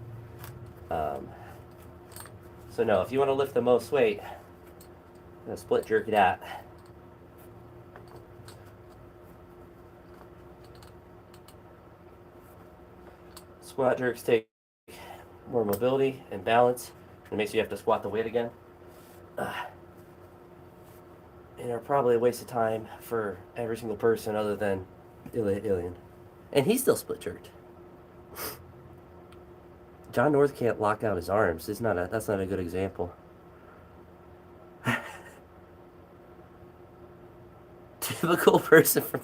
So no, if you want to lift the most weight, split jerk that. Squat jerks take more mobility and balance. It makes you have to squat the weight again. And are probably a waste of time for every single person other than Ilian. And he's still split jerked. John North can't lock out his arms. That's not a good example. Typical person from...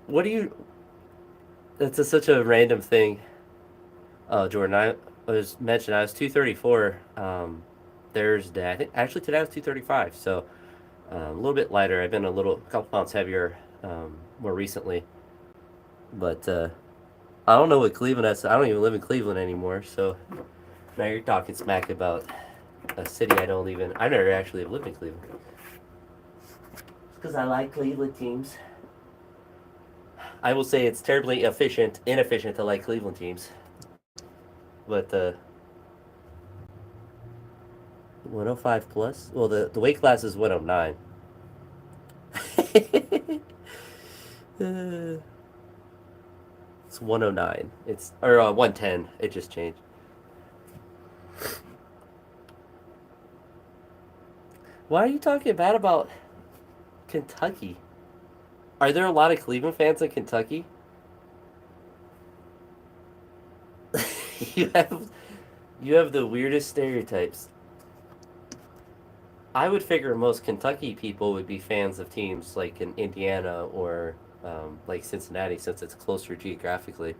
What do you... That's such a random thing. Oh, Jordan, I was 234 Thursday. I think actually today I was 235, so a little bit lighter. I've been a couple pounds heavier more recently, but I don't know what Cleveland is. I don't even live in Cleveland anymore, so now you're talking smack about a city I don't even. I never actually have lived in Cleveland because I like Cleveland teams. I will say it's terribly inefficient to like Cleveland teams. But 105 plus? Well, the weight class is 109. It's 109. Or 110. It just changed. Why are you talking bad about Kentucky? Are there a lot of Cleveland fans in Kentucky? You have the weirdest stereotypes. I would figure most Kentucky people would be fans of teams like in Indiana or like Cincinnati, since it's closer geographically.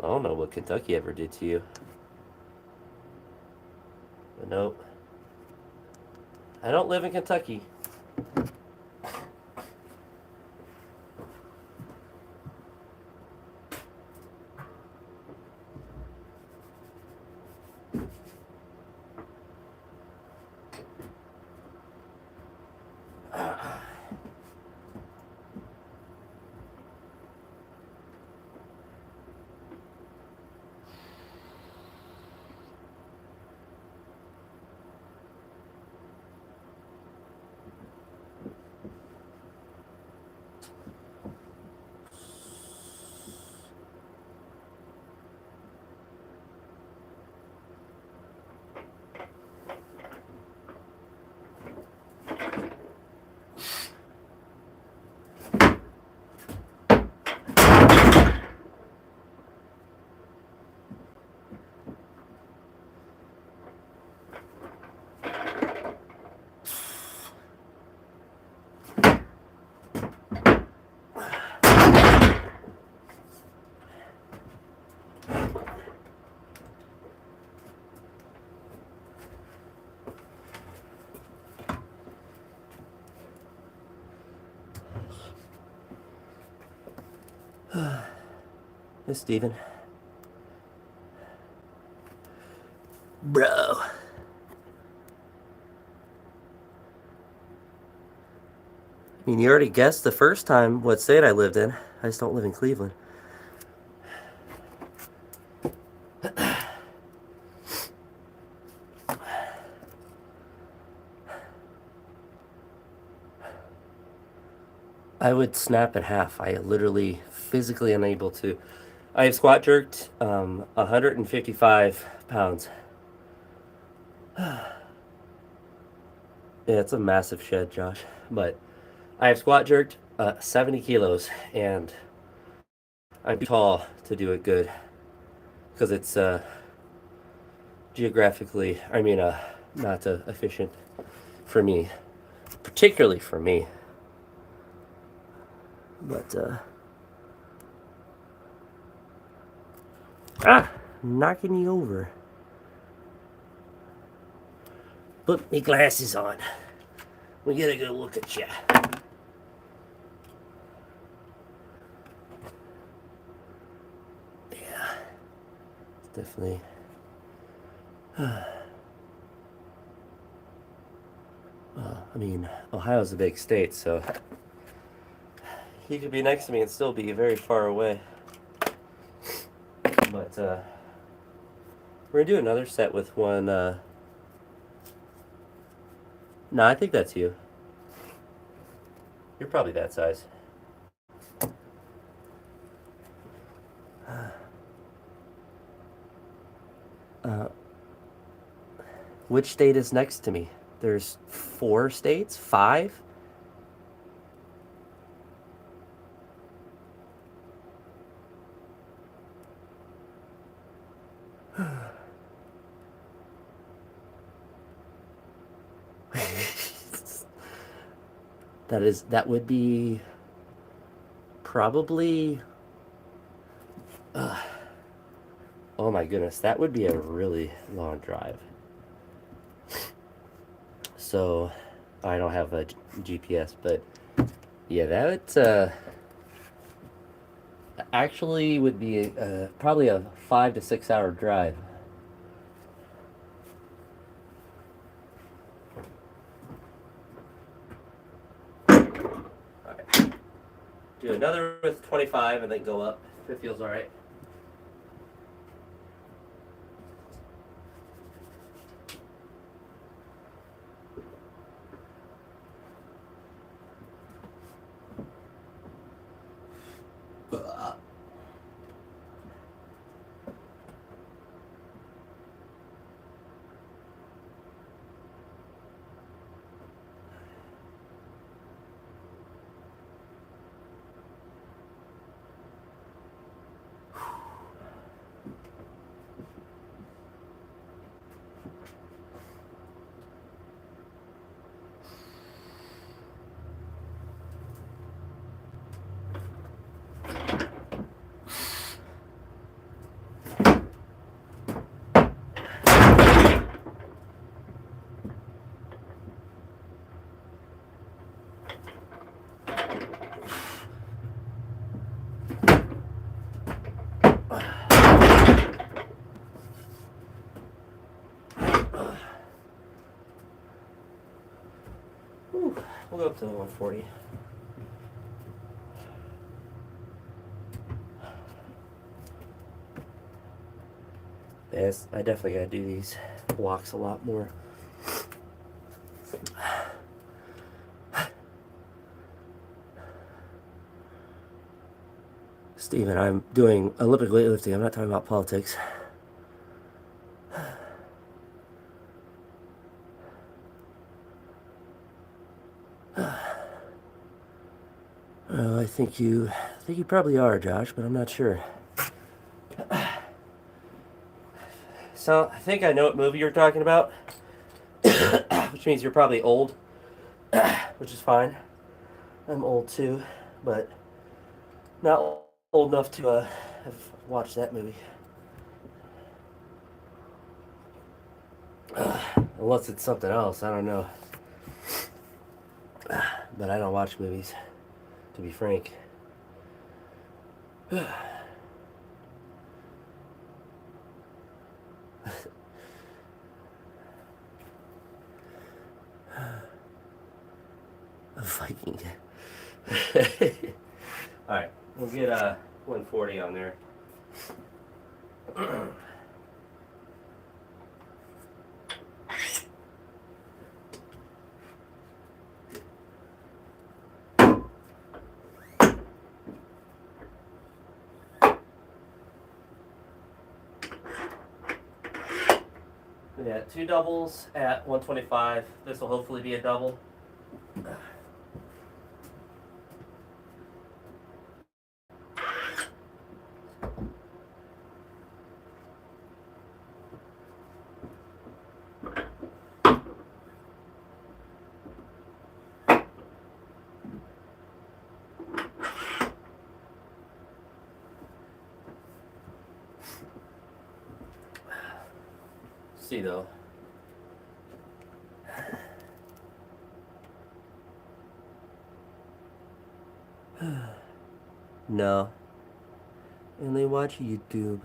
I don't know what Kentucky ever did to you. But nope. I don't live in Kentucky. Hey, Steven. Bro. I mean, you already guessed the first time what state I lived in. I just don't live in Cleveland. I would snap in half. I literally physically unable to. I have squat jerked 155 pounds. Yeah, it's a massive shed, Josh. But I have squat jerked 70 kilos, and I'm too tall to do it good because it's geographically, not efficient for me, particularly for me. But knocking you over. Put me glasses on. We get a good look at you. Yeah, definitely. Well, I mean, Ohio's a big state, so he could be next to me and still be very far away. But we're gonna do another set with one. No, I think that's you. You're probably that size. Which state is next to me? There's 4 states? 5? That would be probably oh my goodness, that would be a really long drive. So I don't have a GPS, but yeah, that actually would be probably a 5 to 6 hour drive. Alright. Do another with 25 and then go up if it feels alright. We'll go up to 140. Yes, I definitely gotta do these blocks a lot more. Steven, I'm doing Olympic weightlifting. I'm not talking about politics. I think you probably are, Josh, but I'm not sure. So I think I know what movie you're talking about, which means you're probably old, which is fine. I'm old too, but not old enough to have watched that movie. Unless it's something else, I don't know. But I don't watch movies, to be frank. A Viking. Alright, we'll get 140 on there. We got 2 doubles at 125. This will hopefully be a double. See though. No. And they watch YouTube.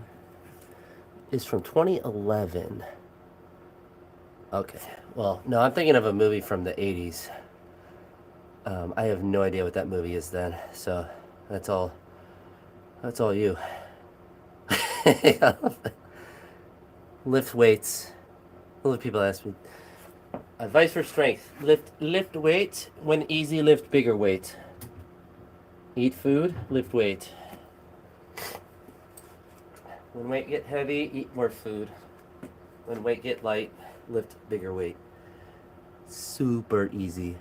It's from 2011. Okay. Well, no, I'm thinking of a movie from the 80s. I have no idea what that movie is then. So that's all you. Lift weights. All the people ask me. Advice for strength. Lift weight. When easy, lift bigger weight. Eat food, lift weight. When weight get heavy, eat more food. When weight get light, lift bigger weight. Super easy.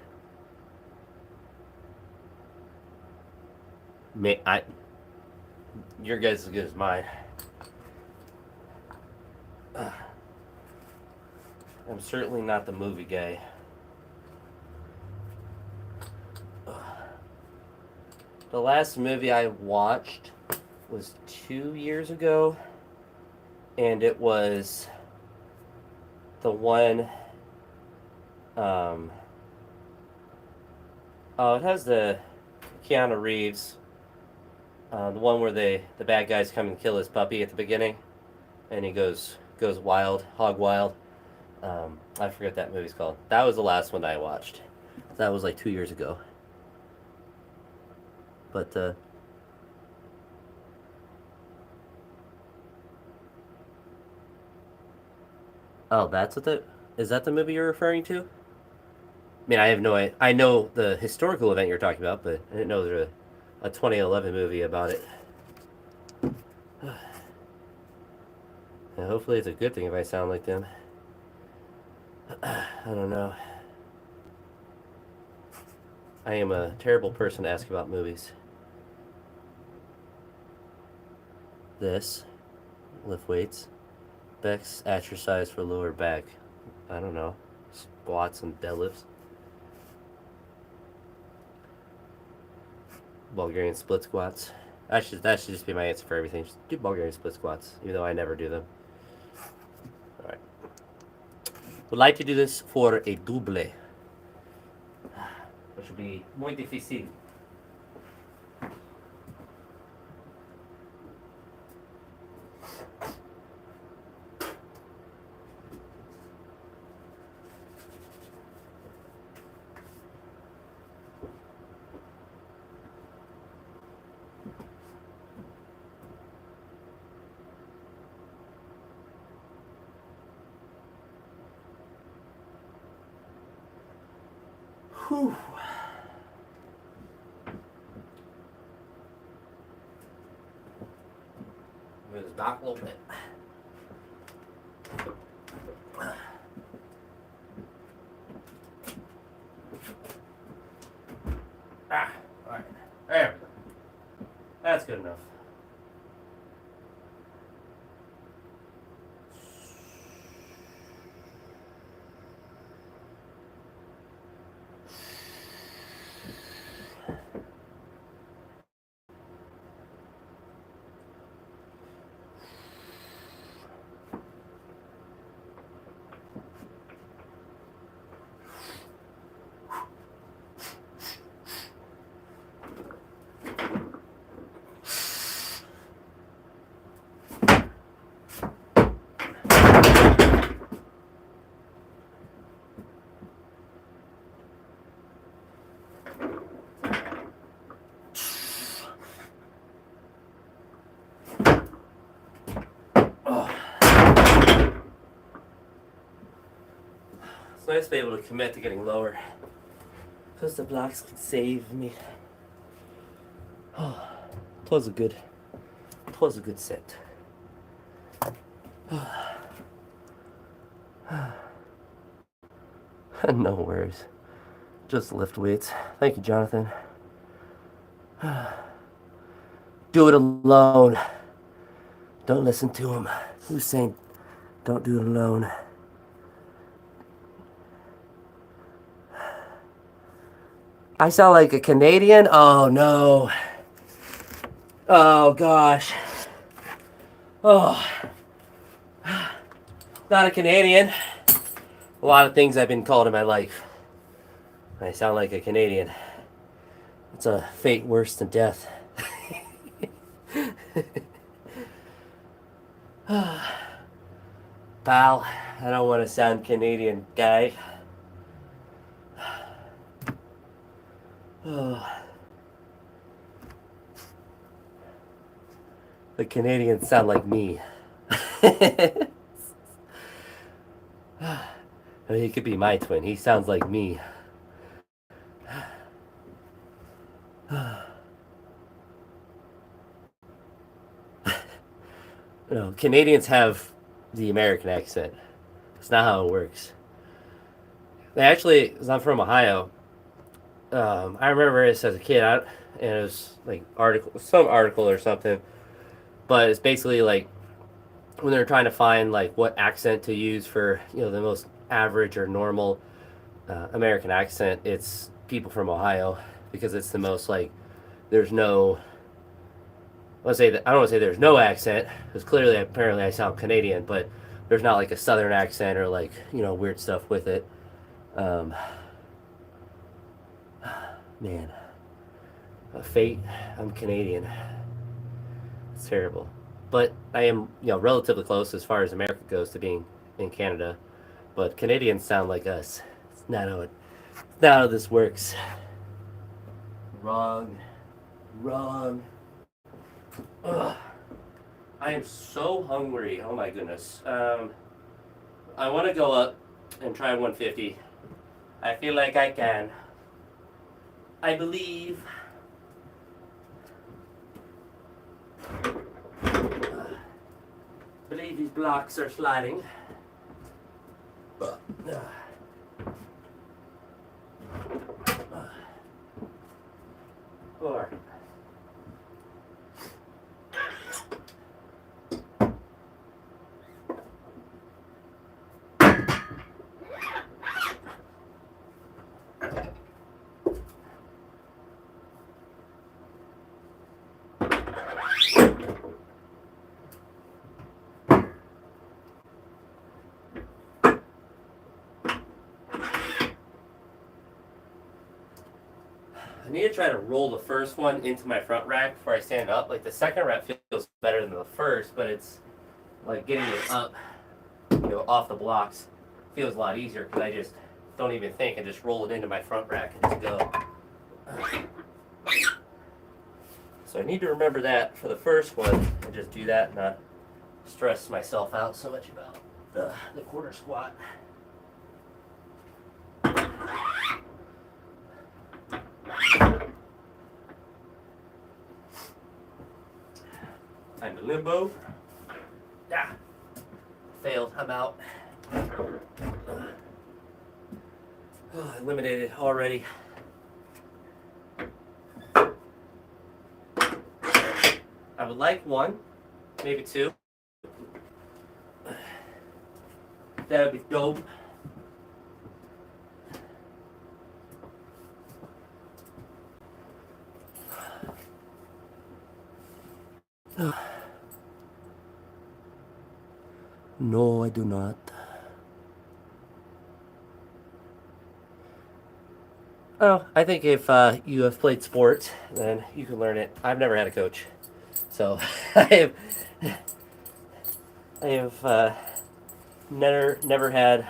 Your guess is as good as mine. I'm certainly not the movie guy. The last movie I watched was 2 years ago, and it was the one, it has the Keanu Reeves, the one where the bad guys come and kill his puppy at the beginning, and he goes wild, hog wild. I forget what that movie's called. That was the last one that I watched. That was like 2 years ago. But oh, is that the movie you're referring to? I mean, I have no idea. I know the historical event you're talking about, but I didn't know there was a 2011 movie about it. And hopefully it's a good thing if I sound like them. I don't know. I am a terrible person to ask about movies. This, lift weights, best exercise for lower back. I don't know, squats and deadlifts. Bulgarian split squats. That should just be my answer for everything. Just do Bulgarian split squats, even though I never do them. Alright. Would like to do this for a double, which will be muy difícil. Whew. Move this back a little bit. Alright. There we go. That's good enough. It's nice to be able to commit to getting lower, because the blocks can save me. Oh, it was a good set. No worries. Just lift weights. Thank you, Jonathan. Do it alone. Don't listen to him. Who's saying don't do it alone? I sound like a Canadian? Oh no. Oh gosh. Oh. Not a Canadian. A lot of things I've been called in my life. I sound like a Canadian. It's a fate worse than death. Pal, I don't want to sound Canadian, guy. The Canadians sound like me. I mean, he could be my twin. He sounds like me. No, Canadians have the American accent. It's not how it works. They actually, because I'm from Ohio, I remember this as a kid, and it was like some article or something, but it's basically like when they're trying to find like what accent to use for the most average or normal American accent, it's people from Ohio, because it's the most like there's no. I don't want to say there's no accent, because clearly apparently I sound Canadian, but there's not like a southern accent or like weird stuff with it. Man, fate. I'm Canadian. It's terrible, but I am relatively close as far as America goes to being in Canada. But Canadians sound like us. It's not how this works. Wrong. Ugh. I am so hungry. Oh my goodness. I want to go up and try 150. I feel like I can. I believe. These blocks are sliding. Four. I need to try to roll the first one into my front rack before I stand up. Like the second rack feels better than the first, but it's like getting it up, off the blocks feels a lot easier, because I just don't even think and just roll it into my front rack and just go. So I need to remember that for the first one and just do that and not stress myself out so much about the quarter squat. Lukrembo. Ah, failed. I'm out. Eliminated already. I would like one, maybe two. That would be dope. No, I do not. Oh, I think if you have played sports, then you can learn it. I've never had a coach, so I have never had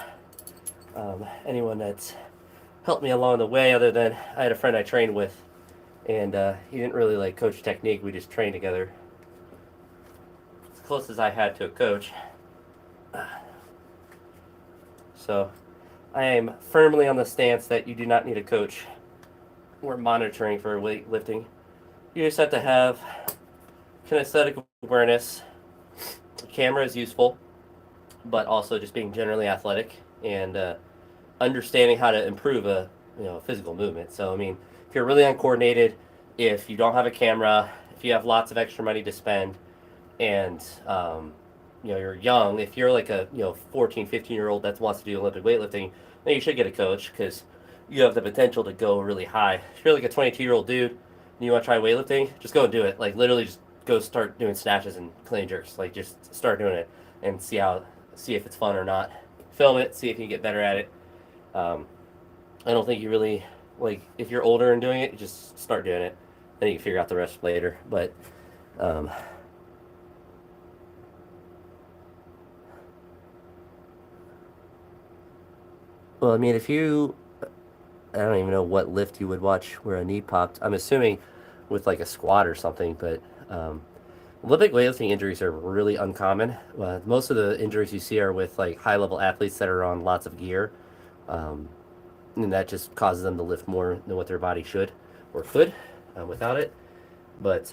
anyone that's helped me along the way. Other than I had a friend I trained with, and he didn't really like coach technique. We just trained together. As close as I had to a coach. So I am firmly on the stance that you do not need a coach. We're monitoring for weightlifting. You just have to have kinesthetic awareness. The camera is useful, but also just being generally athletic and understanding how to improve a physical movement. So I mean, if you're really uncoordinated, if you don't have a camera, if you have lots of extra money to spend, and you're young, if you're like a 14, 15-year-old that wants to do Olympic weightlifting, then you should get a coach because you have the potential to go really high. If you're like a 22-year-old dude and you want to try weightlifting, just go and do it. Like literally, just go start doing snatches and clean jerks. Like just start doing it and see if it's fun or not. Film it, see if you can get better at it. I don't think you really like if you're older and doing it, you just start doing it. Then you can figure out the rest later. But well, I mean, I don't even know what lift you would watch where a knee popped. I'm assuming with like a squat or something, but Olympic weightlifting injuries are really uncommon. Most of the injuries you see are with like high level athletes that are on lots of gear, and that just causes them to lift more than what their body should or could without it. But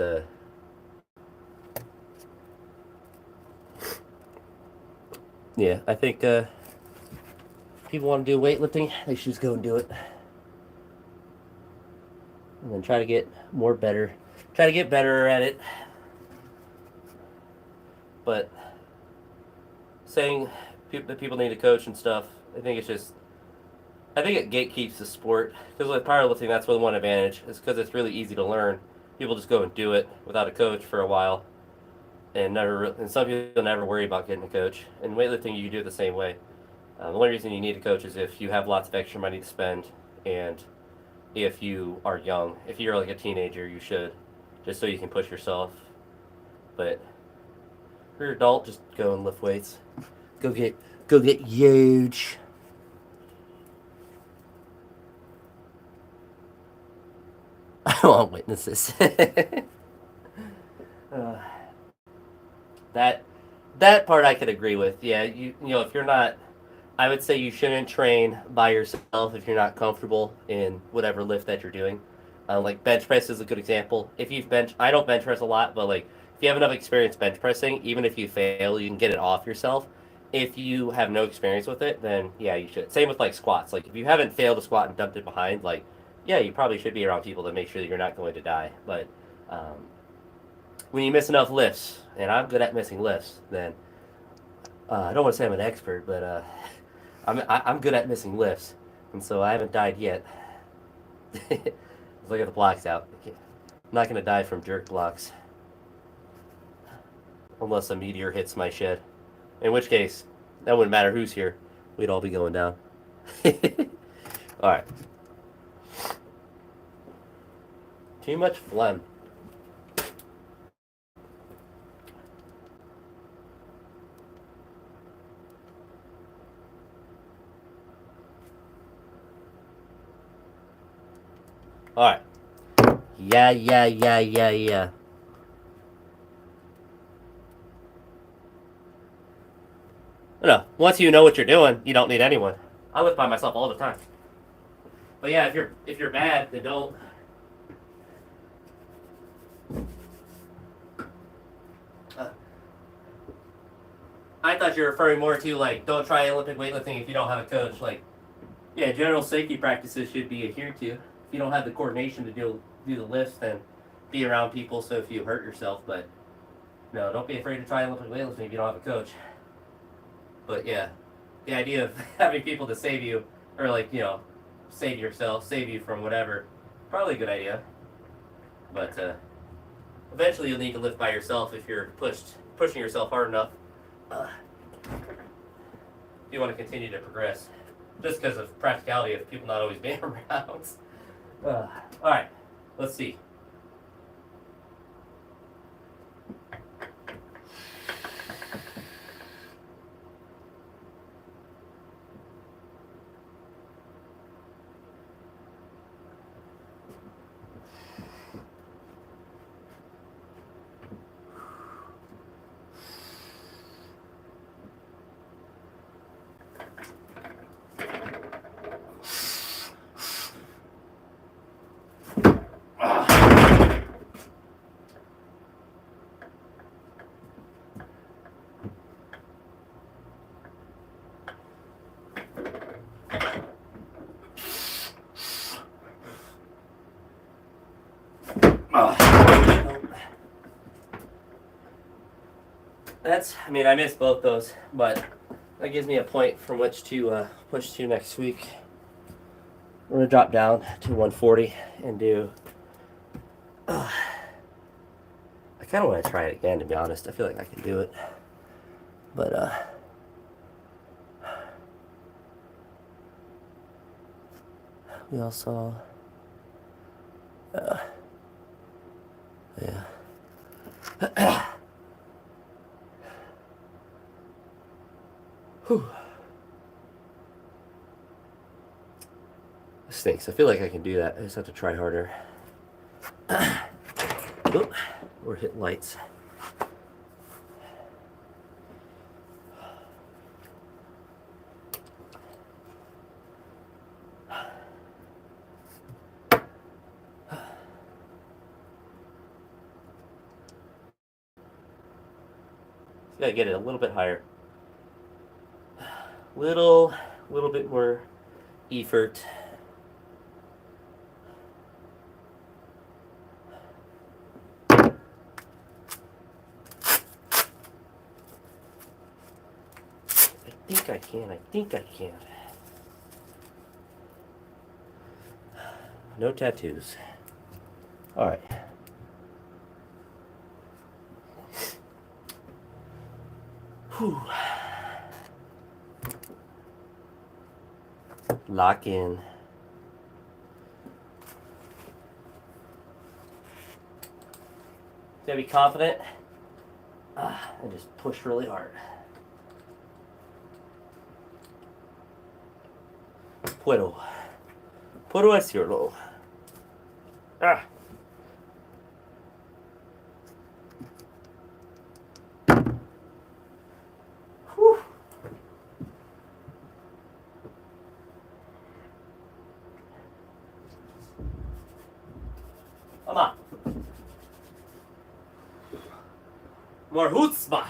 yeah, I think people want to do weightlifting, they should just go and do it. And then try to get try to get better at it. But saying that people need a coach and stuff, I think it gatekeeps the sport. Because with powerlifting, that's one advantage. It's because it's really easy to learn. People just go and do it without a coach for a while, and some people never worry about getting a coach. In weightlifting, you do it the same way. The only reason you need a coach is if you have lots of extra money to spend, and if you are young. If you're like a teenager, you should, just so you can push yourself. But if you're an adult, just go and lift weights. Go get huge. I want witnesses. That part I could agree with. Yeah, if you're not, I would say you shouldn't train by yourself if you're not comfortable in whatever lift that you're doing. Like bench press is a good example. If you've I don't bench press a lot, but like if you have enough experience bench pressing, even if you fail, you can get it off yourself. If you have no experience with it, then yeah, you should. Same with like squats. Like if you haven't failed a squat and dumped it behind, like yeah, you probably should be around people to make sure that you're not going to die. But when you miss enough lifts, and I'm good at missing lifts, then I don't want to say I'm an expert, but I'm good at missing lifts, and so I haven't died yet. Let's look at the blocks out. I'm not going to die from jerk blocks. Unless a meteor hits my shed. In which case, that wouldn't matter who's here. We'd all be going down. Alright. Too much phlegm. Alright. Yeah. No, once you know what you're doing, you don't need anyone. I lift by myself all the time. But yeah, if you're bad, then don't. I thought you were referring more to, like, don't try Olympic weightlifting if you don't have a coach. Like, yeah, general safety practices should be adhered to. If you don't have the coordination to do the lifts, then be around people so if you hurt yourself. But no, don't be afraid to try Olympic weightlifting if you don't have a coach. But yeah, the idea of having people to save you, or like, save yourself, save you from whatever, probably a good idea. But eventually you'll need to lift by yourself if you're pushing yourself hard enough. If you want to continue to progress, just because of practicality of people not always being around. All right, let's see. I missed both those, but that gives me a point from which to push to next week. We're going to drop down to 140 and do... I kind of want to try it again, to be honest. I feel like I can do it. But, we also... yeah. Whew. This stinks. I feel like I can do that. I just have to try harder. Oop. Or hit lights. Gotta get it a little bit higher. Little bit more effort. I think I can. No tattoos. All right. Whew. Lock in. Gotta be confident. And just push really hard. Puedo hacerlo. Whew. Come on. More chutzpah.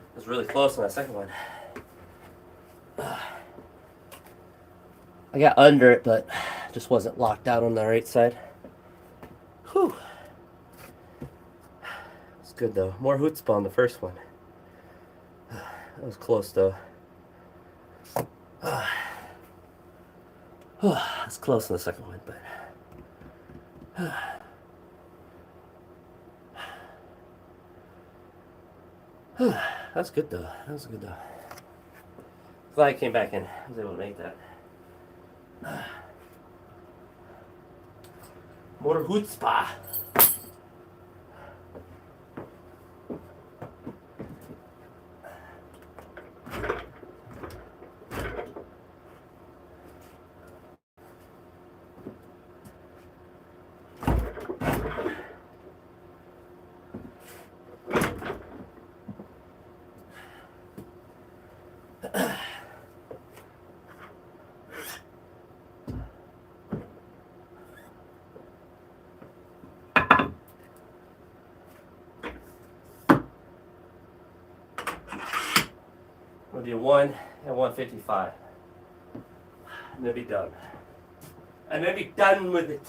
It was really close on that second one. I got under it, but just wasn't locked out on the right side. Whew. It's good though. More chutzpah on the first one. That was close though. It's close on the second one, but That's good though. That was good though. Glad I came back and was able to make that. More chutzpah. We'll do 1 and 155. And then be done. And then be done with it.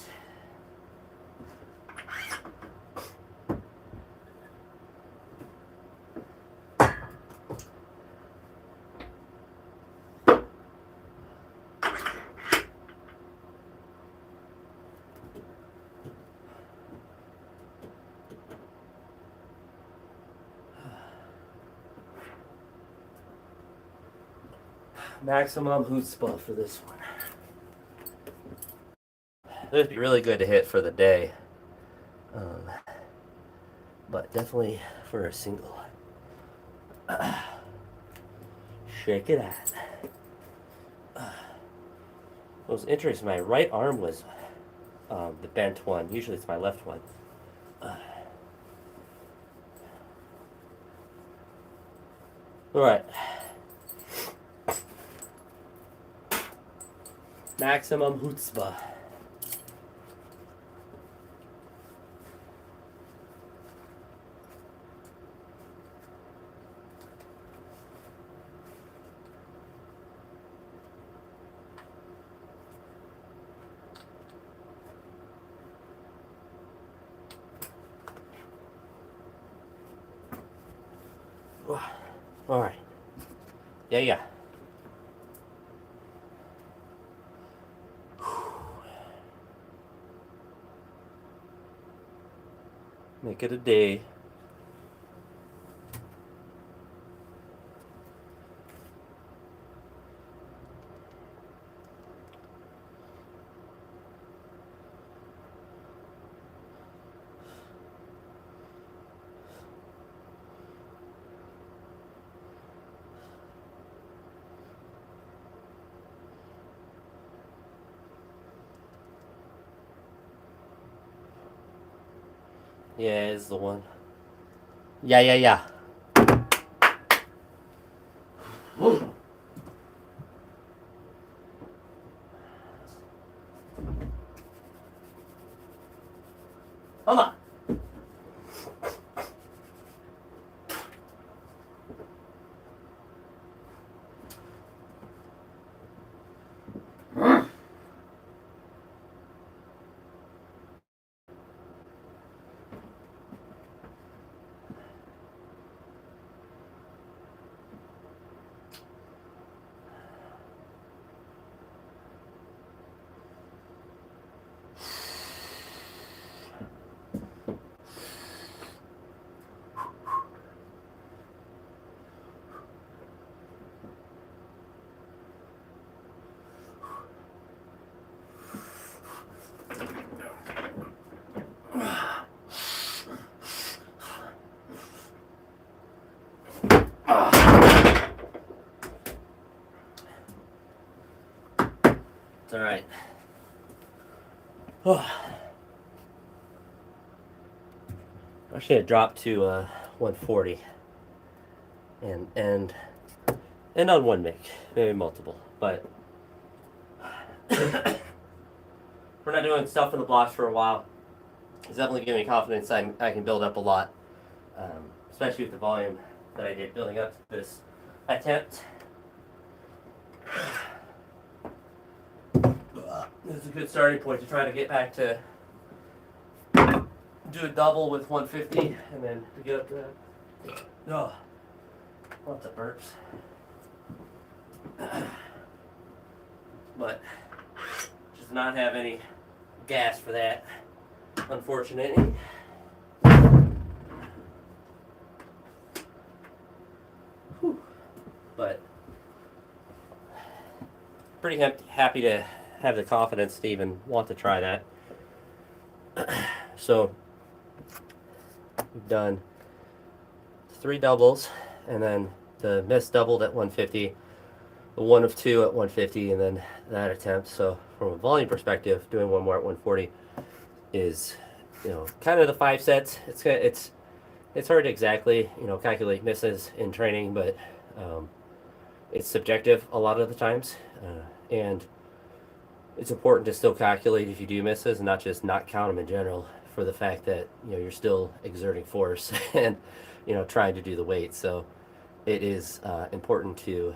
Maximum chutzpah for this one. This would be really good to hit for the day. But definitely for a single. Shake it out. It was interesting. My right arm was the bent one. Usually it's my left one. All right. Maximum chutzpah. All right. Yeah. Make it a day. Yeah, it's the one. Yeah. Come on. It's all right. Actually, I dropped to 140, and on one make, maybe multiple, but we're not doing stuff in the blocks for a while. It's definitely giving me confidence I can build up a lot, especially with the volume that I did building up to this attempt. This is a good starting point to try to get back to do a double with 150 and then to get up to that. Oh, lots of burps. But just not have any gas for that, unfortunately. pretty happy to have the confidence to even want to try that. So we've done 3 doubles, and then the miss doubled at 150, the 1 of 2 at 150, and then that attempt. So from a volume perspective, doing one more at 140 is, kind of the 5 sets. It's hard to exactly, calculate misses in training, but it's subjective a lot of the times, and it's important to still calculate if you do misses and not just not count them in general, for the fact that you're still exerting force and trying to do the weight. So it is important to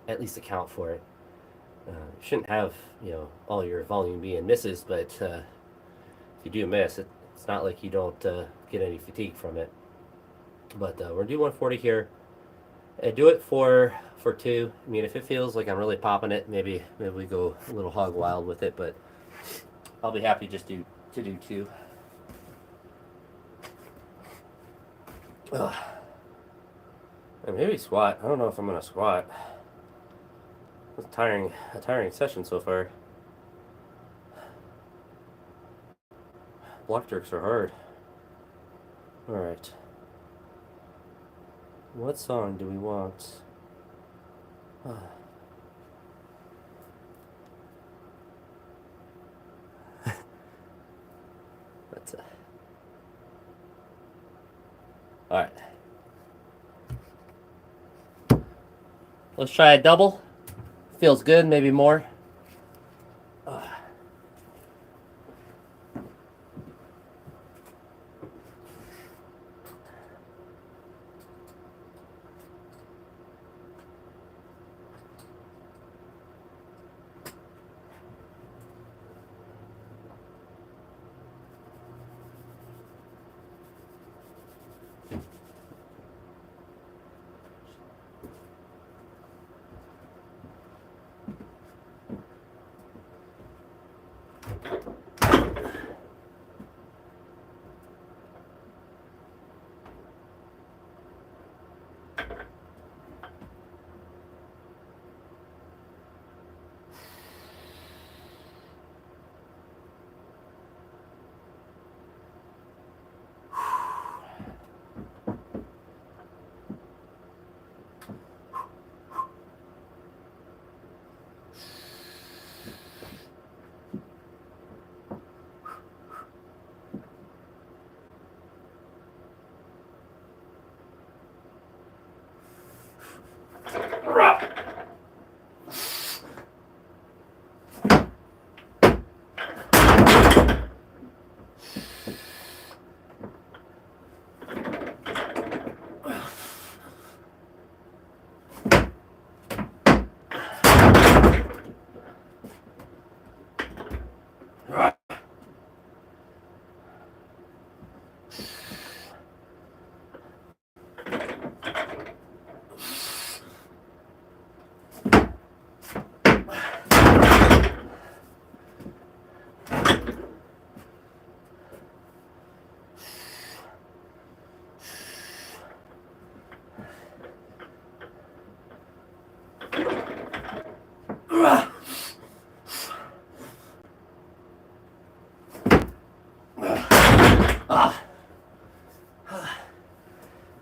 at least account for it. You shouldn't have all your volume being misses, but if you do miss, it's not like you don't get any fatigue from it. But we're gonna do 140 here. I do it for 2. I mean, if it feels like I'm really popping it, maybe we go a little hog wild with it, but I'll be happy just to do 2. Ugh. And maybe squat. I don't know if I'm gonna squat. It's a tiring session so far. Block jerks are hard. All right. What song do we want? That's all right. Let's try a double. Feels good, maybe more.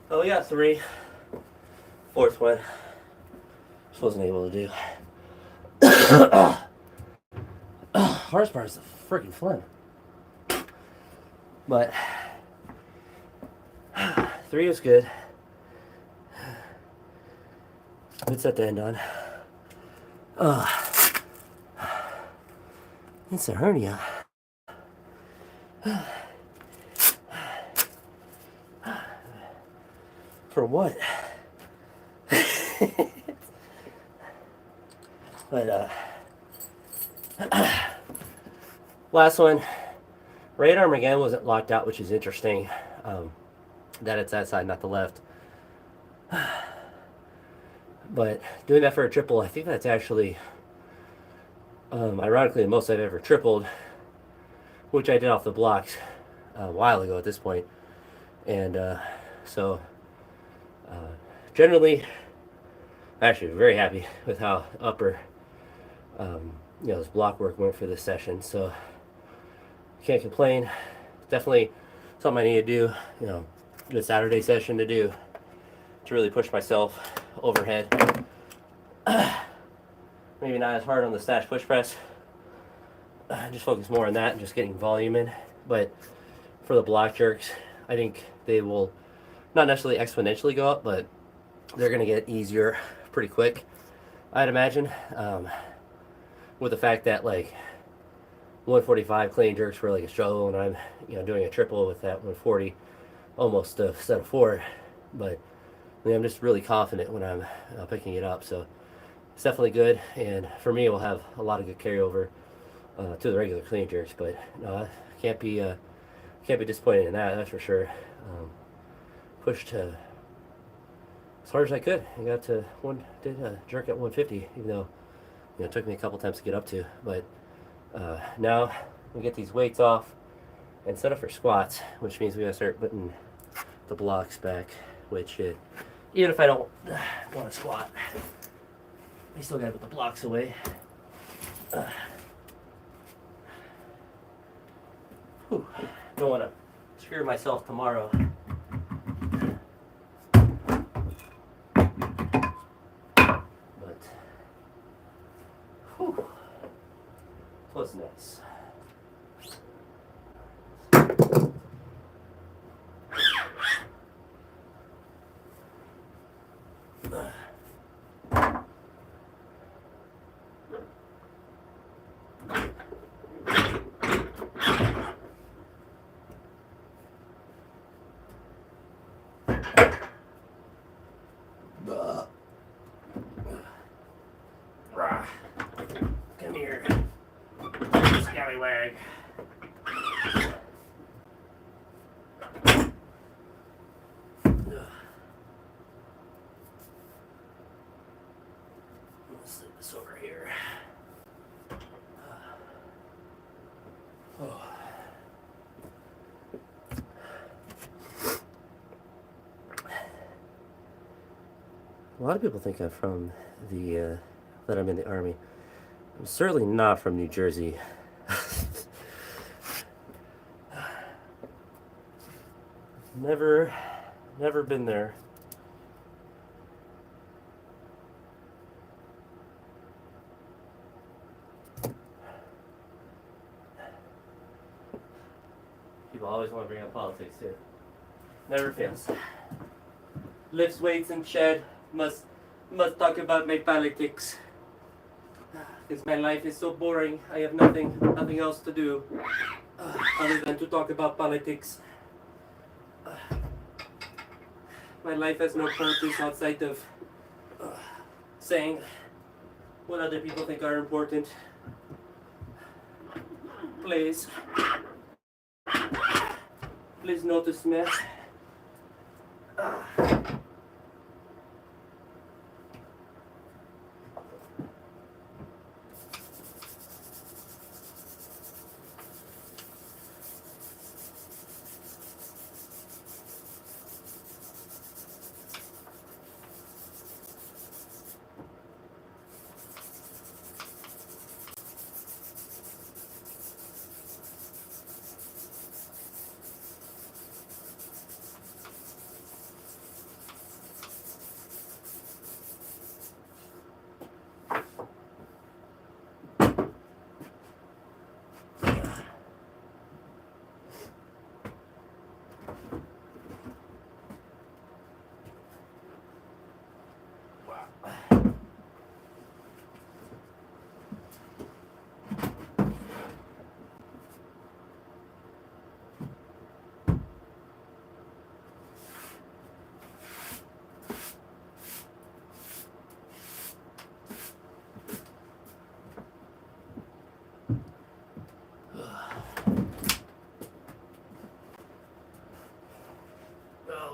Oh, we got 3. 4th one. Just wasn't able to do. Hardest part is the freaking phlegm. But 3 is good. Good set to end on. It's a hernia. For what? But last one, right arm again wasn't locked out, which is interesting. That it's that side, not the left. But doing that for a triple, I think that's actually, ironically, the most I've ever tripled, which I did off the blocks a while ago at this point. And so generally, actually very happy with how upper This block work went for this session, so can't complain. Definitely something I need to do, the Saturday session to do to really push myself overhead. Maybe not as hard on the Snatch push press. Just focus more on that and just getting volume in. But for the block jerks, I think they will not necessarily exponentially go up, but they're going to get easier pretty quick, I'd imagine. With the fact that like 145 clean jerks were like a struggle, and I'm doing a triple with that 140, almost a set of 4. But I'm just really confident when I'm picking it up, so it's definitely good. And for me, it will have a lot of good carryover to the regular clean jerks. But no, can't be disappointed in that. That's for sure. Pushed as hard as I could. I got to did a jerk at 150, even though it took me a couple times to get up to. But now we get these weights off and set up for squats, which means we gotta start putting the blocks back. Which even if I don't want to squat, I still gotta put the blocks away. Don't want to screw myself tomorrow. But was nice. Come here, scallywag. Let's leave this over here. Oh. A lot of people think I'm from that I'm in the Army. I'm certainly not from New Jersey. Never been there. People always want to bring up politics too. Never fails. Lifts weights and shed. Must talk about my politics. Because my life is so boring. I have nothing else to do other than to talk about politics. My life has no purpose outside of saying what other people think are important. Please notice me.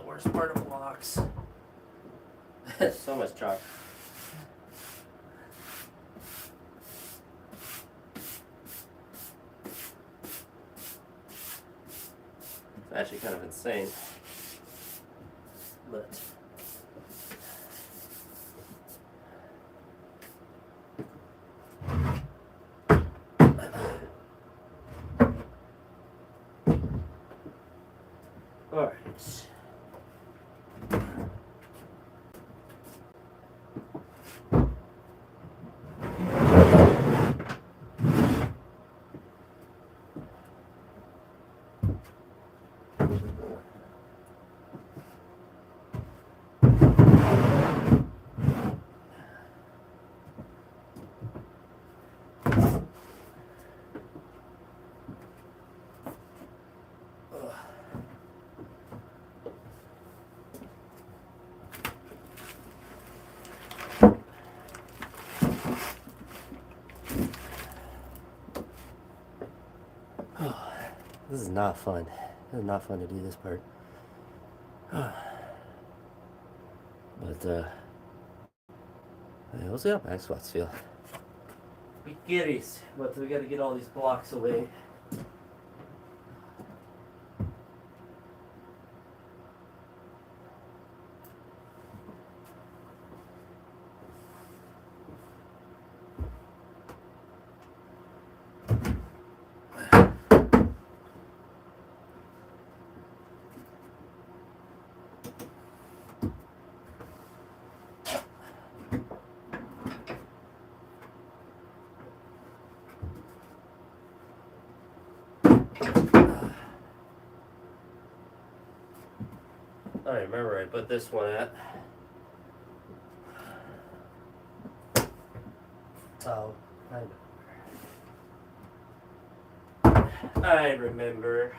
Worst part of blocks. So much chalk. It's actually kind of insane. But This is not fun. This is not fun to do this part. But we'll see how back squats feel. We giddies, but we gotta get all these blocks away. I remember I put this one at. Oh, I remember.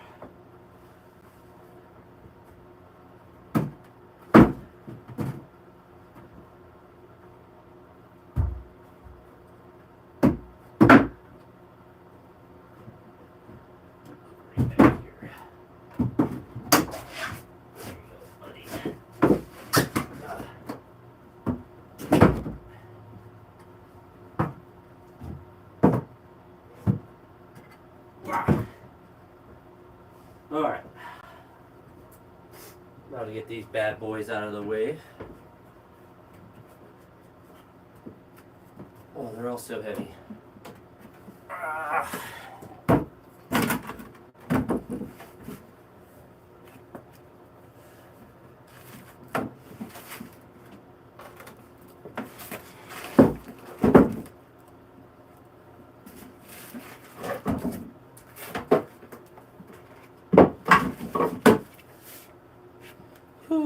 Alright. Now to get these bad boys out of the way. Oh, they're all so heavy.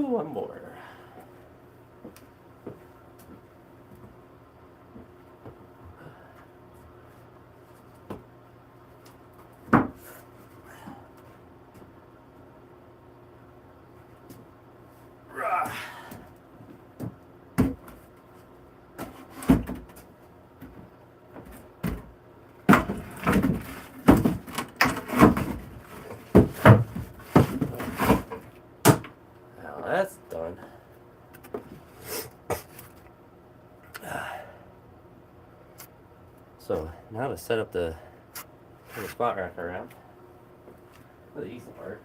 One more. That's done. So now to set up the squat rack around. The easy part.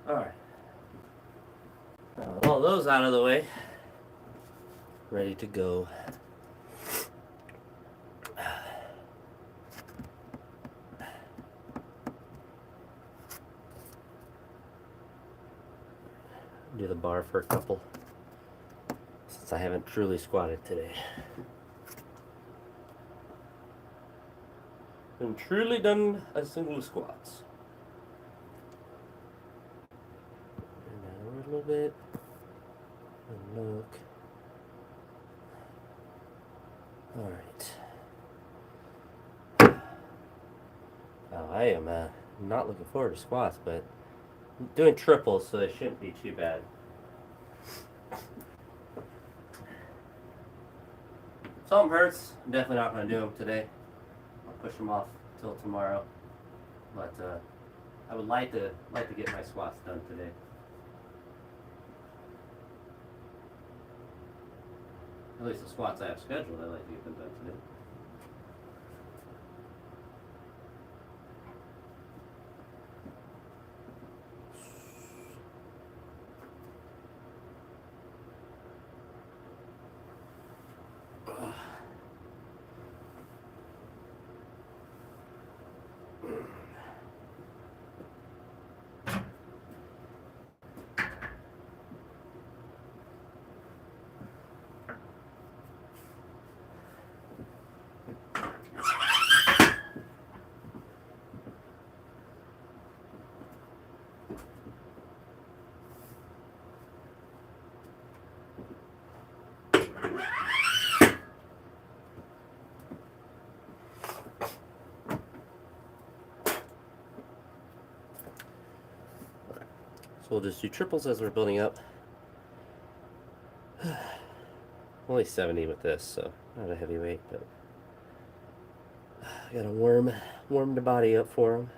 Alright. With all those out of the way, ready to go. Do the bar for a couple, since I haven't truly squatted today. And truly done a single squats. And now a little bit. And look. Alright. I am not looking forward to squats, but I'm doing triples, so they shouldn't be too bad. Something hurts. I'm definitely not going to do them today. I'll push them off till tomorrow. But I would like to get my squats done today. At least the squats I have scheduled, I like to get them done today. So we'll just do triples as we're building up. Only 70 with this, so not a heavy weight, but I gotta warm the body up for them.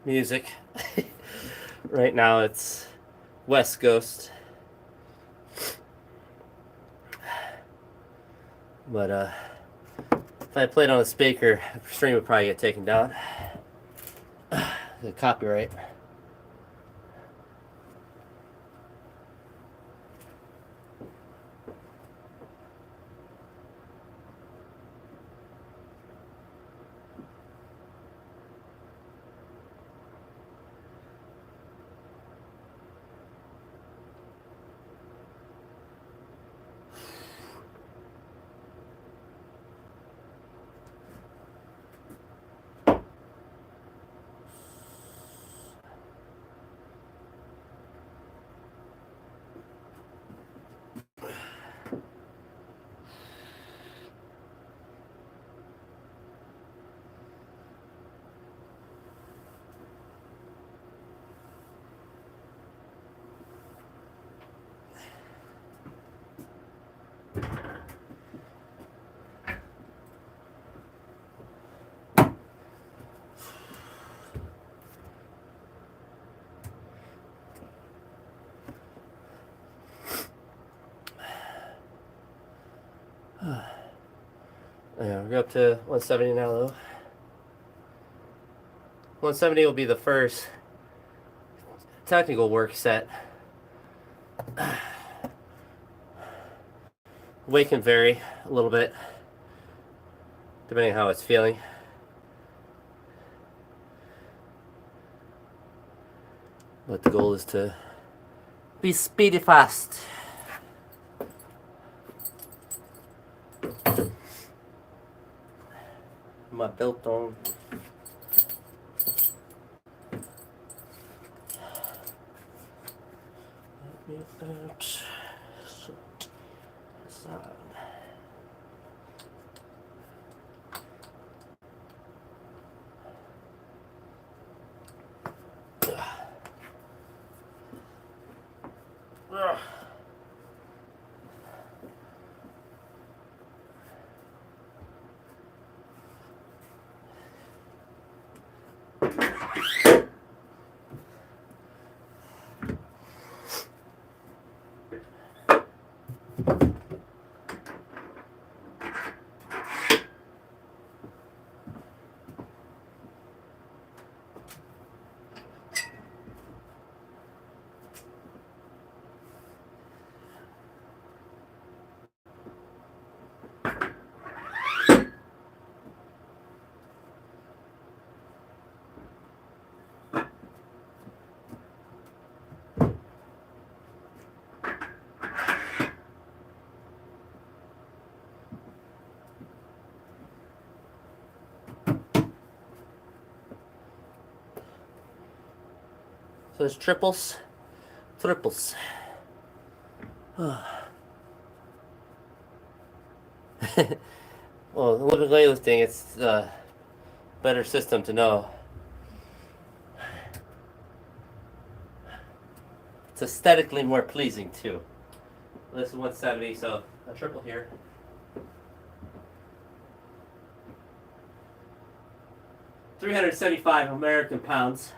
Music. Right now it's West Coast. But if I played on a speaker, the stream would probably get taken down. The copyright. Yeah, we're up to 170 now, though. 170 will be the first technical work set. Weight can vary a little bit. depending on how it's feeling. But the goal is to be speedy fast. My belt on. Oops. So there's triples, triples. Well, Olympic weightlifting, it's a better system to know. It's aesthetically more pleasing too. This is 170, so a triple here. $375 American pounds.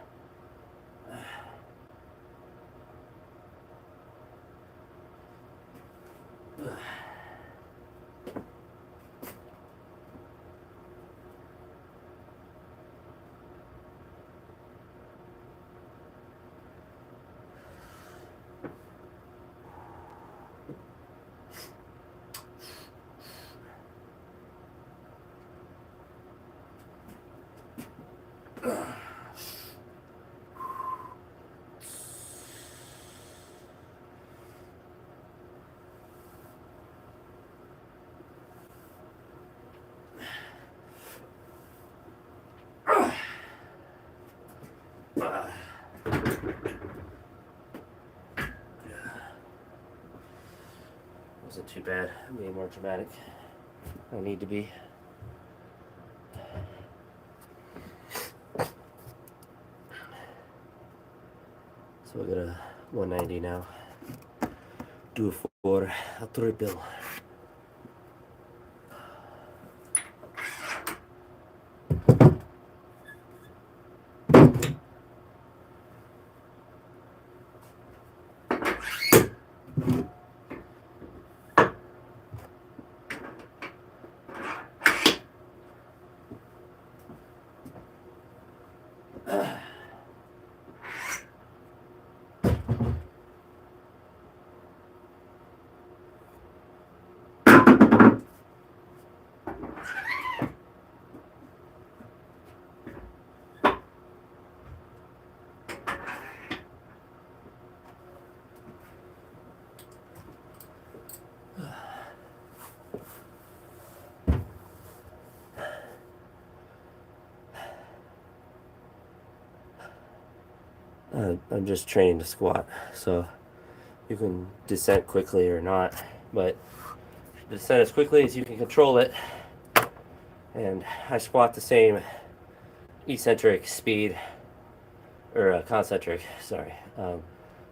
Wasn't too bad. I'm being more dramatic. I need to be. So we got a 190 now. Do it for a triple. I'm just training to squat, so you can descent quickly or not, but descent as quickly as you can control it. And I squat the same eccentric speed, or concentric, sorry.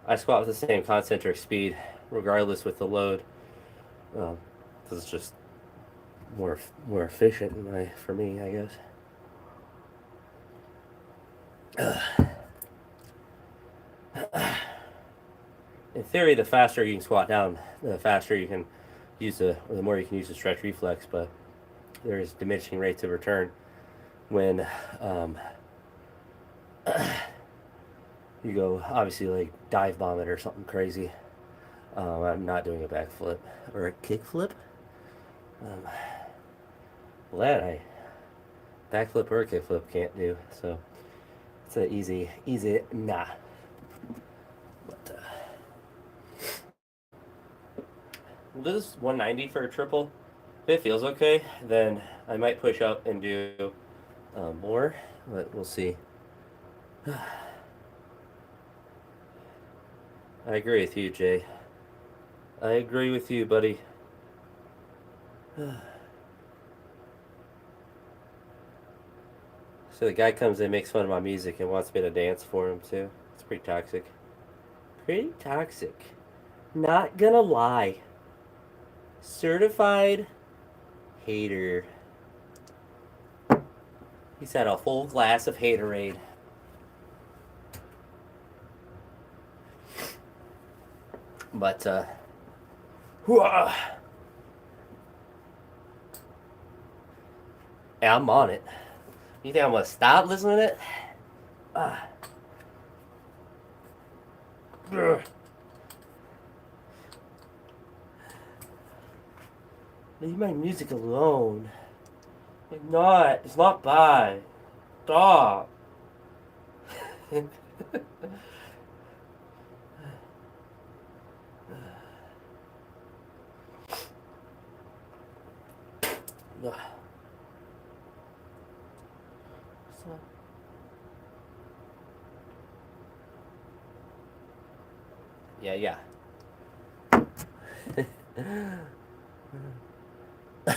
I squat with the same concentric speed regardless with the load. This is just more efficient for me, I guess. In theory, the faster you can squat down, the faster you can use or the more you can use the stretch reflex, but there's diminishing rates of return when you go, obviously, like dive bomb it or something crazy. I'm not doing a backflip or a kickflip. Well, that backflip or kickflip can't do. So it's an easy nah. But this is 190 for a triple. If it feels okay, then I might push up and do more, but we'll see. I agree with you, Jay. I agree with you, buddy. So the guy comes in, makes fun of my music, and wants me to dance for him too. It's pretty toxic. Pretty toxic. Not gonna lie. Certified hater. He's had a full glass of haterade. But yeah, I'm on it. You think I'm gonna stop listening to it? Leave my music alone. It's not bad. Stop. Yeah.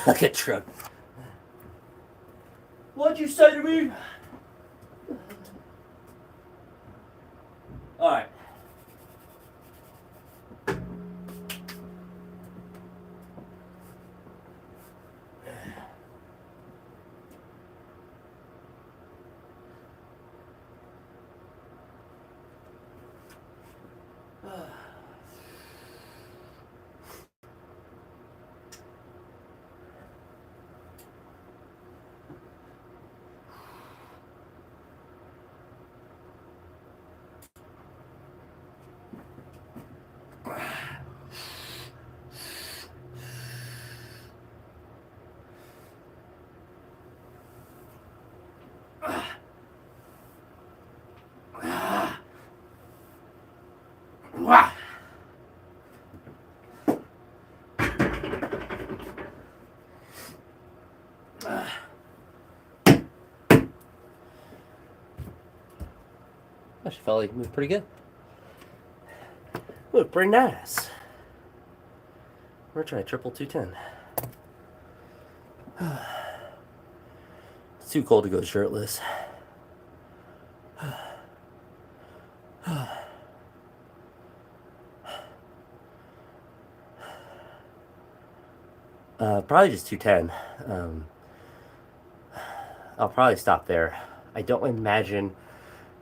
Look at Trump. What'd you say to me? Alright. Actually felt like it moved pretty good. Moved pretty nice. We're trying triple 210. It's too cold to go shirtless. Probably just 210. I'll probably stop there. I don't imagine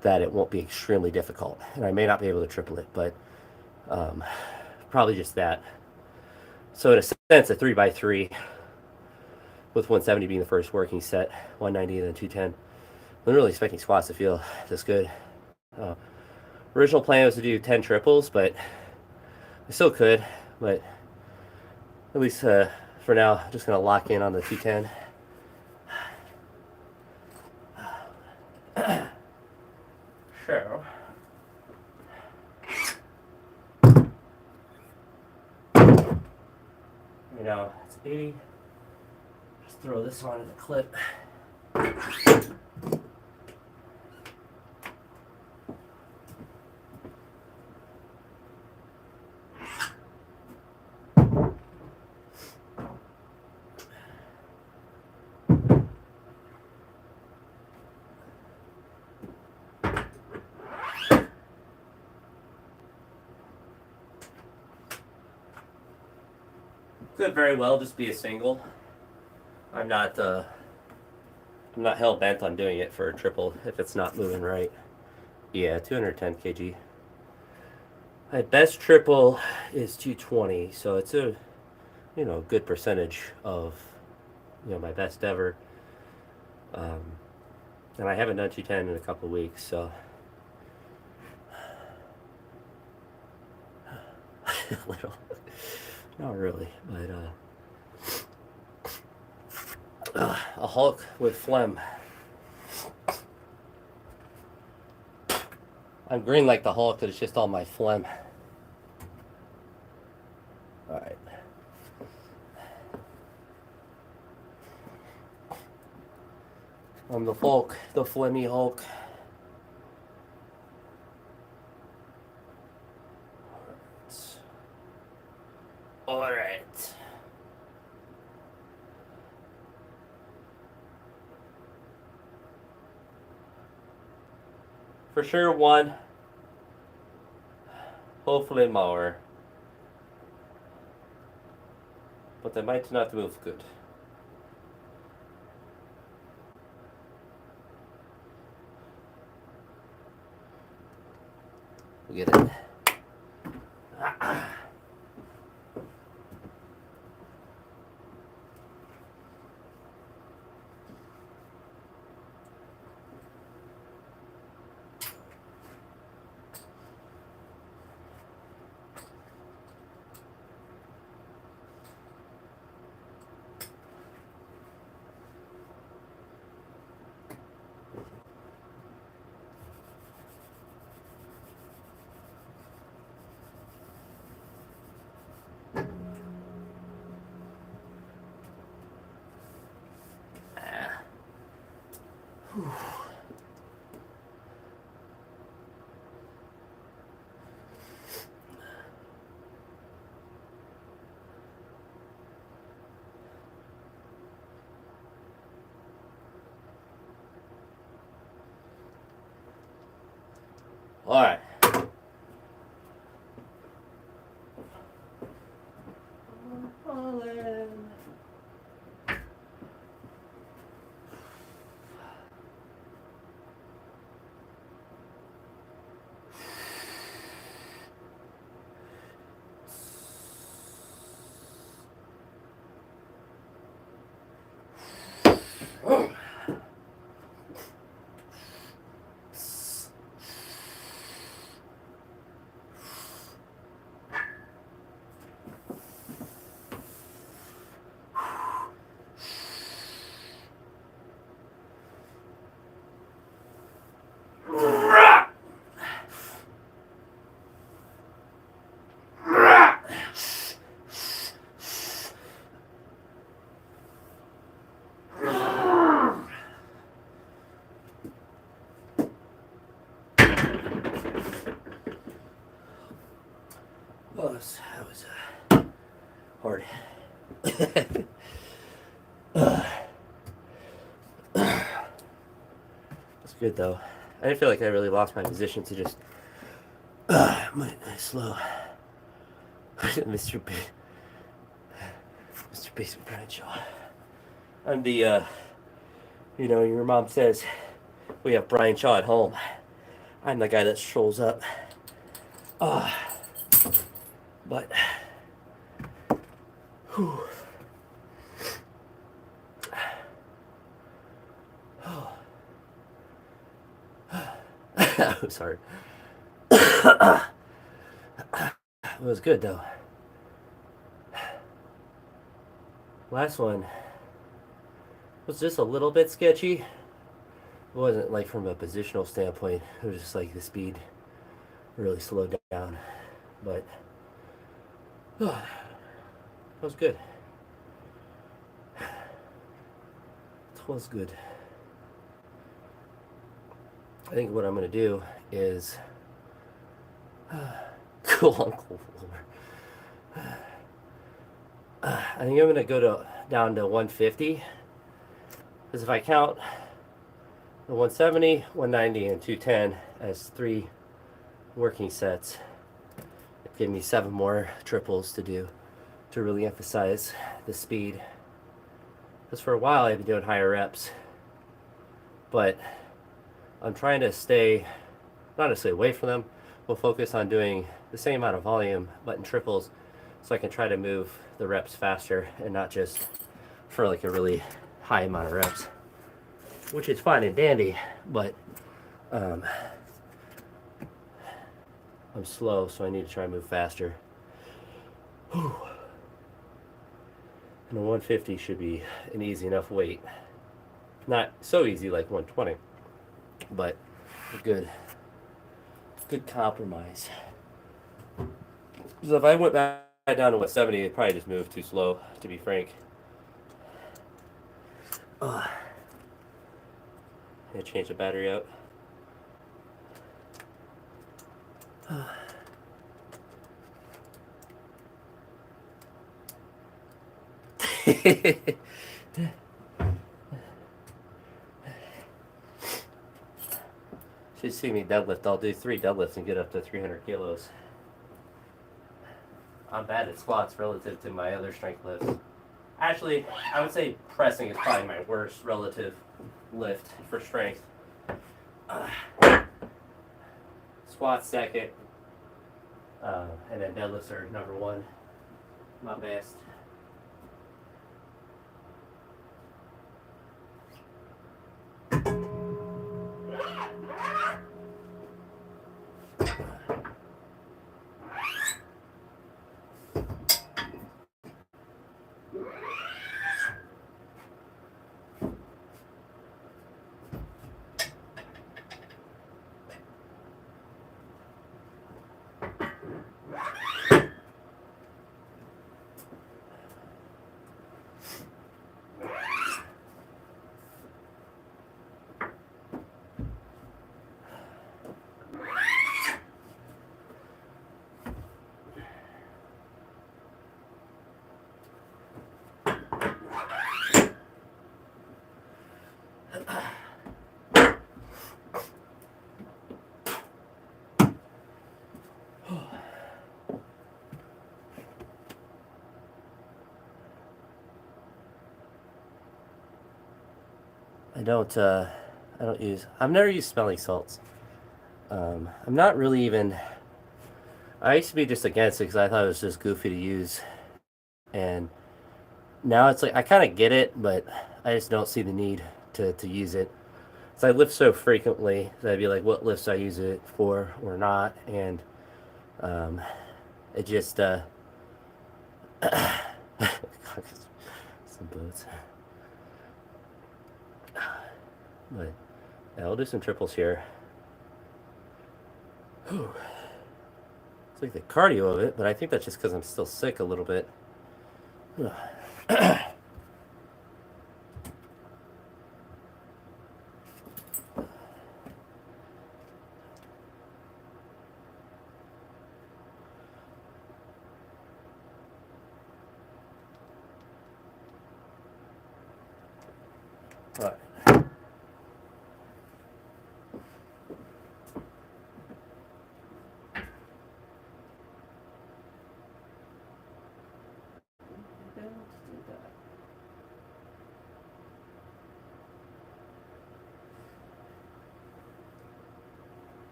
that it won't be extremely difficult, and I may not be able to triple it, but probably just that. So in a sense, a 3x3 with 170 being the first working set, 190 and then 210. I'm really expecting squats to feel this good. Original plan was to do 10 triples, but I still could, but at least for now, I'm just going to lock in on the 210. Sure. You know, it's 80. Just throw this on in the clip. Could very well just be a single. I'm not hell bent on doing it for a triple if it's not moving right. Yeah, 210 kg. My best triple is 220, so it's a good percentage of my best ever. And I haven't done 210 in a couple of weeks, so a little. Not really, but a Hulk with phlegm. I'm green like the Hulk, but it's just all my phlegm. Alright. I'm the Hulk, the phlegmy Hulk. Alright. For sure one. Hopefully more. But they might not move good. We get it. Alright. Well, that was hard. That's good though. I didn't feel like I really lost my position to just slow. Mr. Basement Bradshaw. I'm the your mom says we have Brian Shaw at home. I'm the guy that strolls up. But whew. I'm sorry. It was good though. Last one was just a little bit sketchy. It wasn't like from a positional standpoint. It was just like the speed really slowed down. But that was good. It was good. I think what I'm going to do is cool Uncle I think I'm going to go down to 150. Because if I count the 170, 190, and 210 as 3 working sets, it gave me 7 more triples to do to really emphasize the speed. Because for a while I've been doing higher reps, but I'm trying to stay, not necessarily away from them, but focus on doing the same amount of volume, but in triples, so I can try to move the reps faster and not just for like a really high amount of reps, which is fine and dandy, but I'm slow, so I need to try and move faster. Whew. And the 150 should be an easy enough weight Not so easy like 120, but a good compromise. So if I went back down to 170, it'd probably just move too slow, to be frank. I'm gonna change the battery out. Should see me deadlift. I'll do 3 deadlifts and get up to 300 kilos. I'm bad at squats relative to my other strength lifts. Actually, I would say pressing is probably my worst relative lift for strength. Squats second, and then deadlifts are number 1. My best. I've never used smelling salts. I'm not really even, I used to be just against it because I thought it was just goofy to use. And now it's like, I kind of get it, but I just don't see the need to use it. So I lift so frequently that I'd be like, what lifts I use it for or not. And it just, some boots. But yeah, I'll do some triples here. Whew. It's like the cardio of it, but I think that's just because I'm still sick a little bit. Right.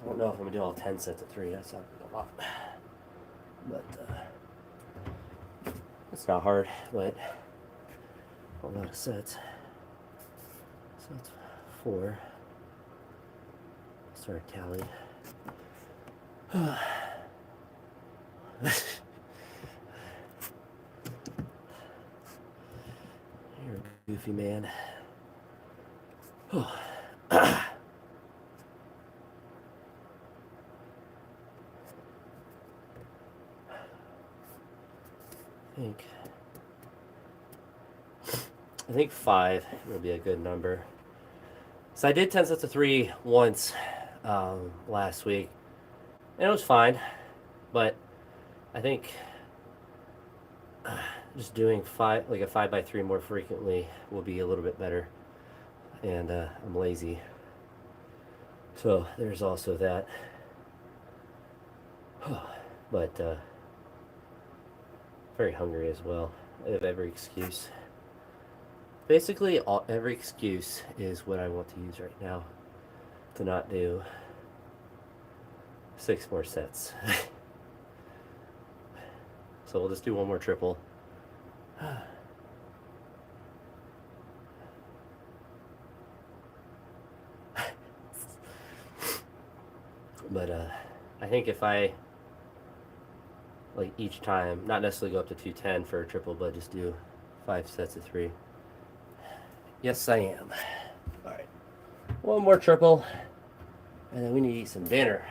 I don't know if I'm gonna do all 10 sets of 3. That's not a lot, but it's not hard. But a lot of sets. So that's 4. Start tally. You're a goofy man. I think 5 will be a good number. So I did 10 sets of 3 once last week, and it was fine. But I think just doing 5, like a 5x3 more frequently, will be a little bit better. And I'm lazy, so there's also that. But very hungry as well. I have every excuse. Basically, every excuse is what I want to use right now to not do 6 more sets. So we'll just do one more triple. But I think if I, like, each time, not necessarily go up to 210 for a triple, but just do 5 sets of 3. Yes, I am. All right, one more triple, and then we need to eat some dinner.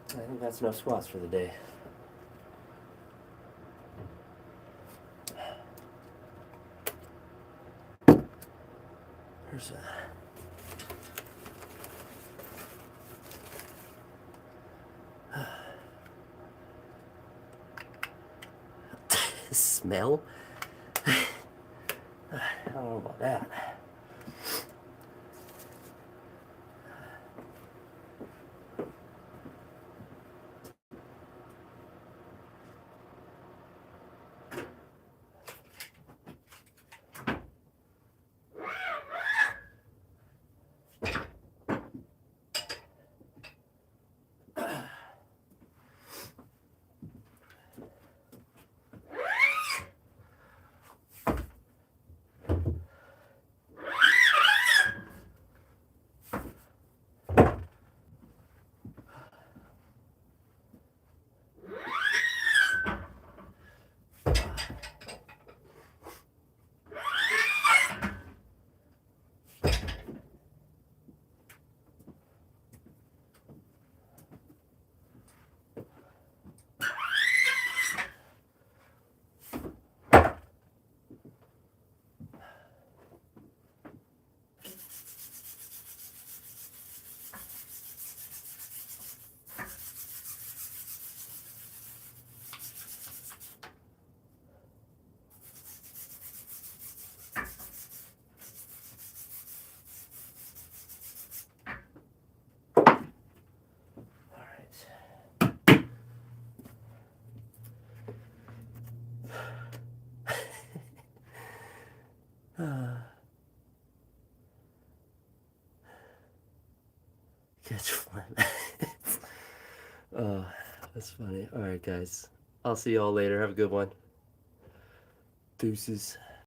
I think that's enough squats for the day. Here's a smell. I don't know about that. Catch fly. Oh, that's funny. All right, guys. I'll see y'all later. Have a good one. Deuces.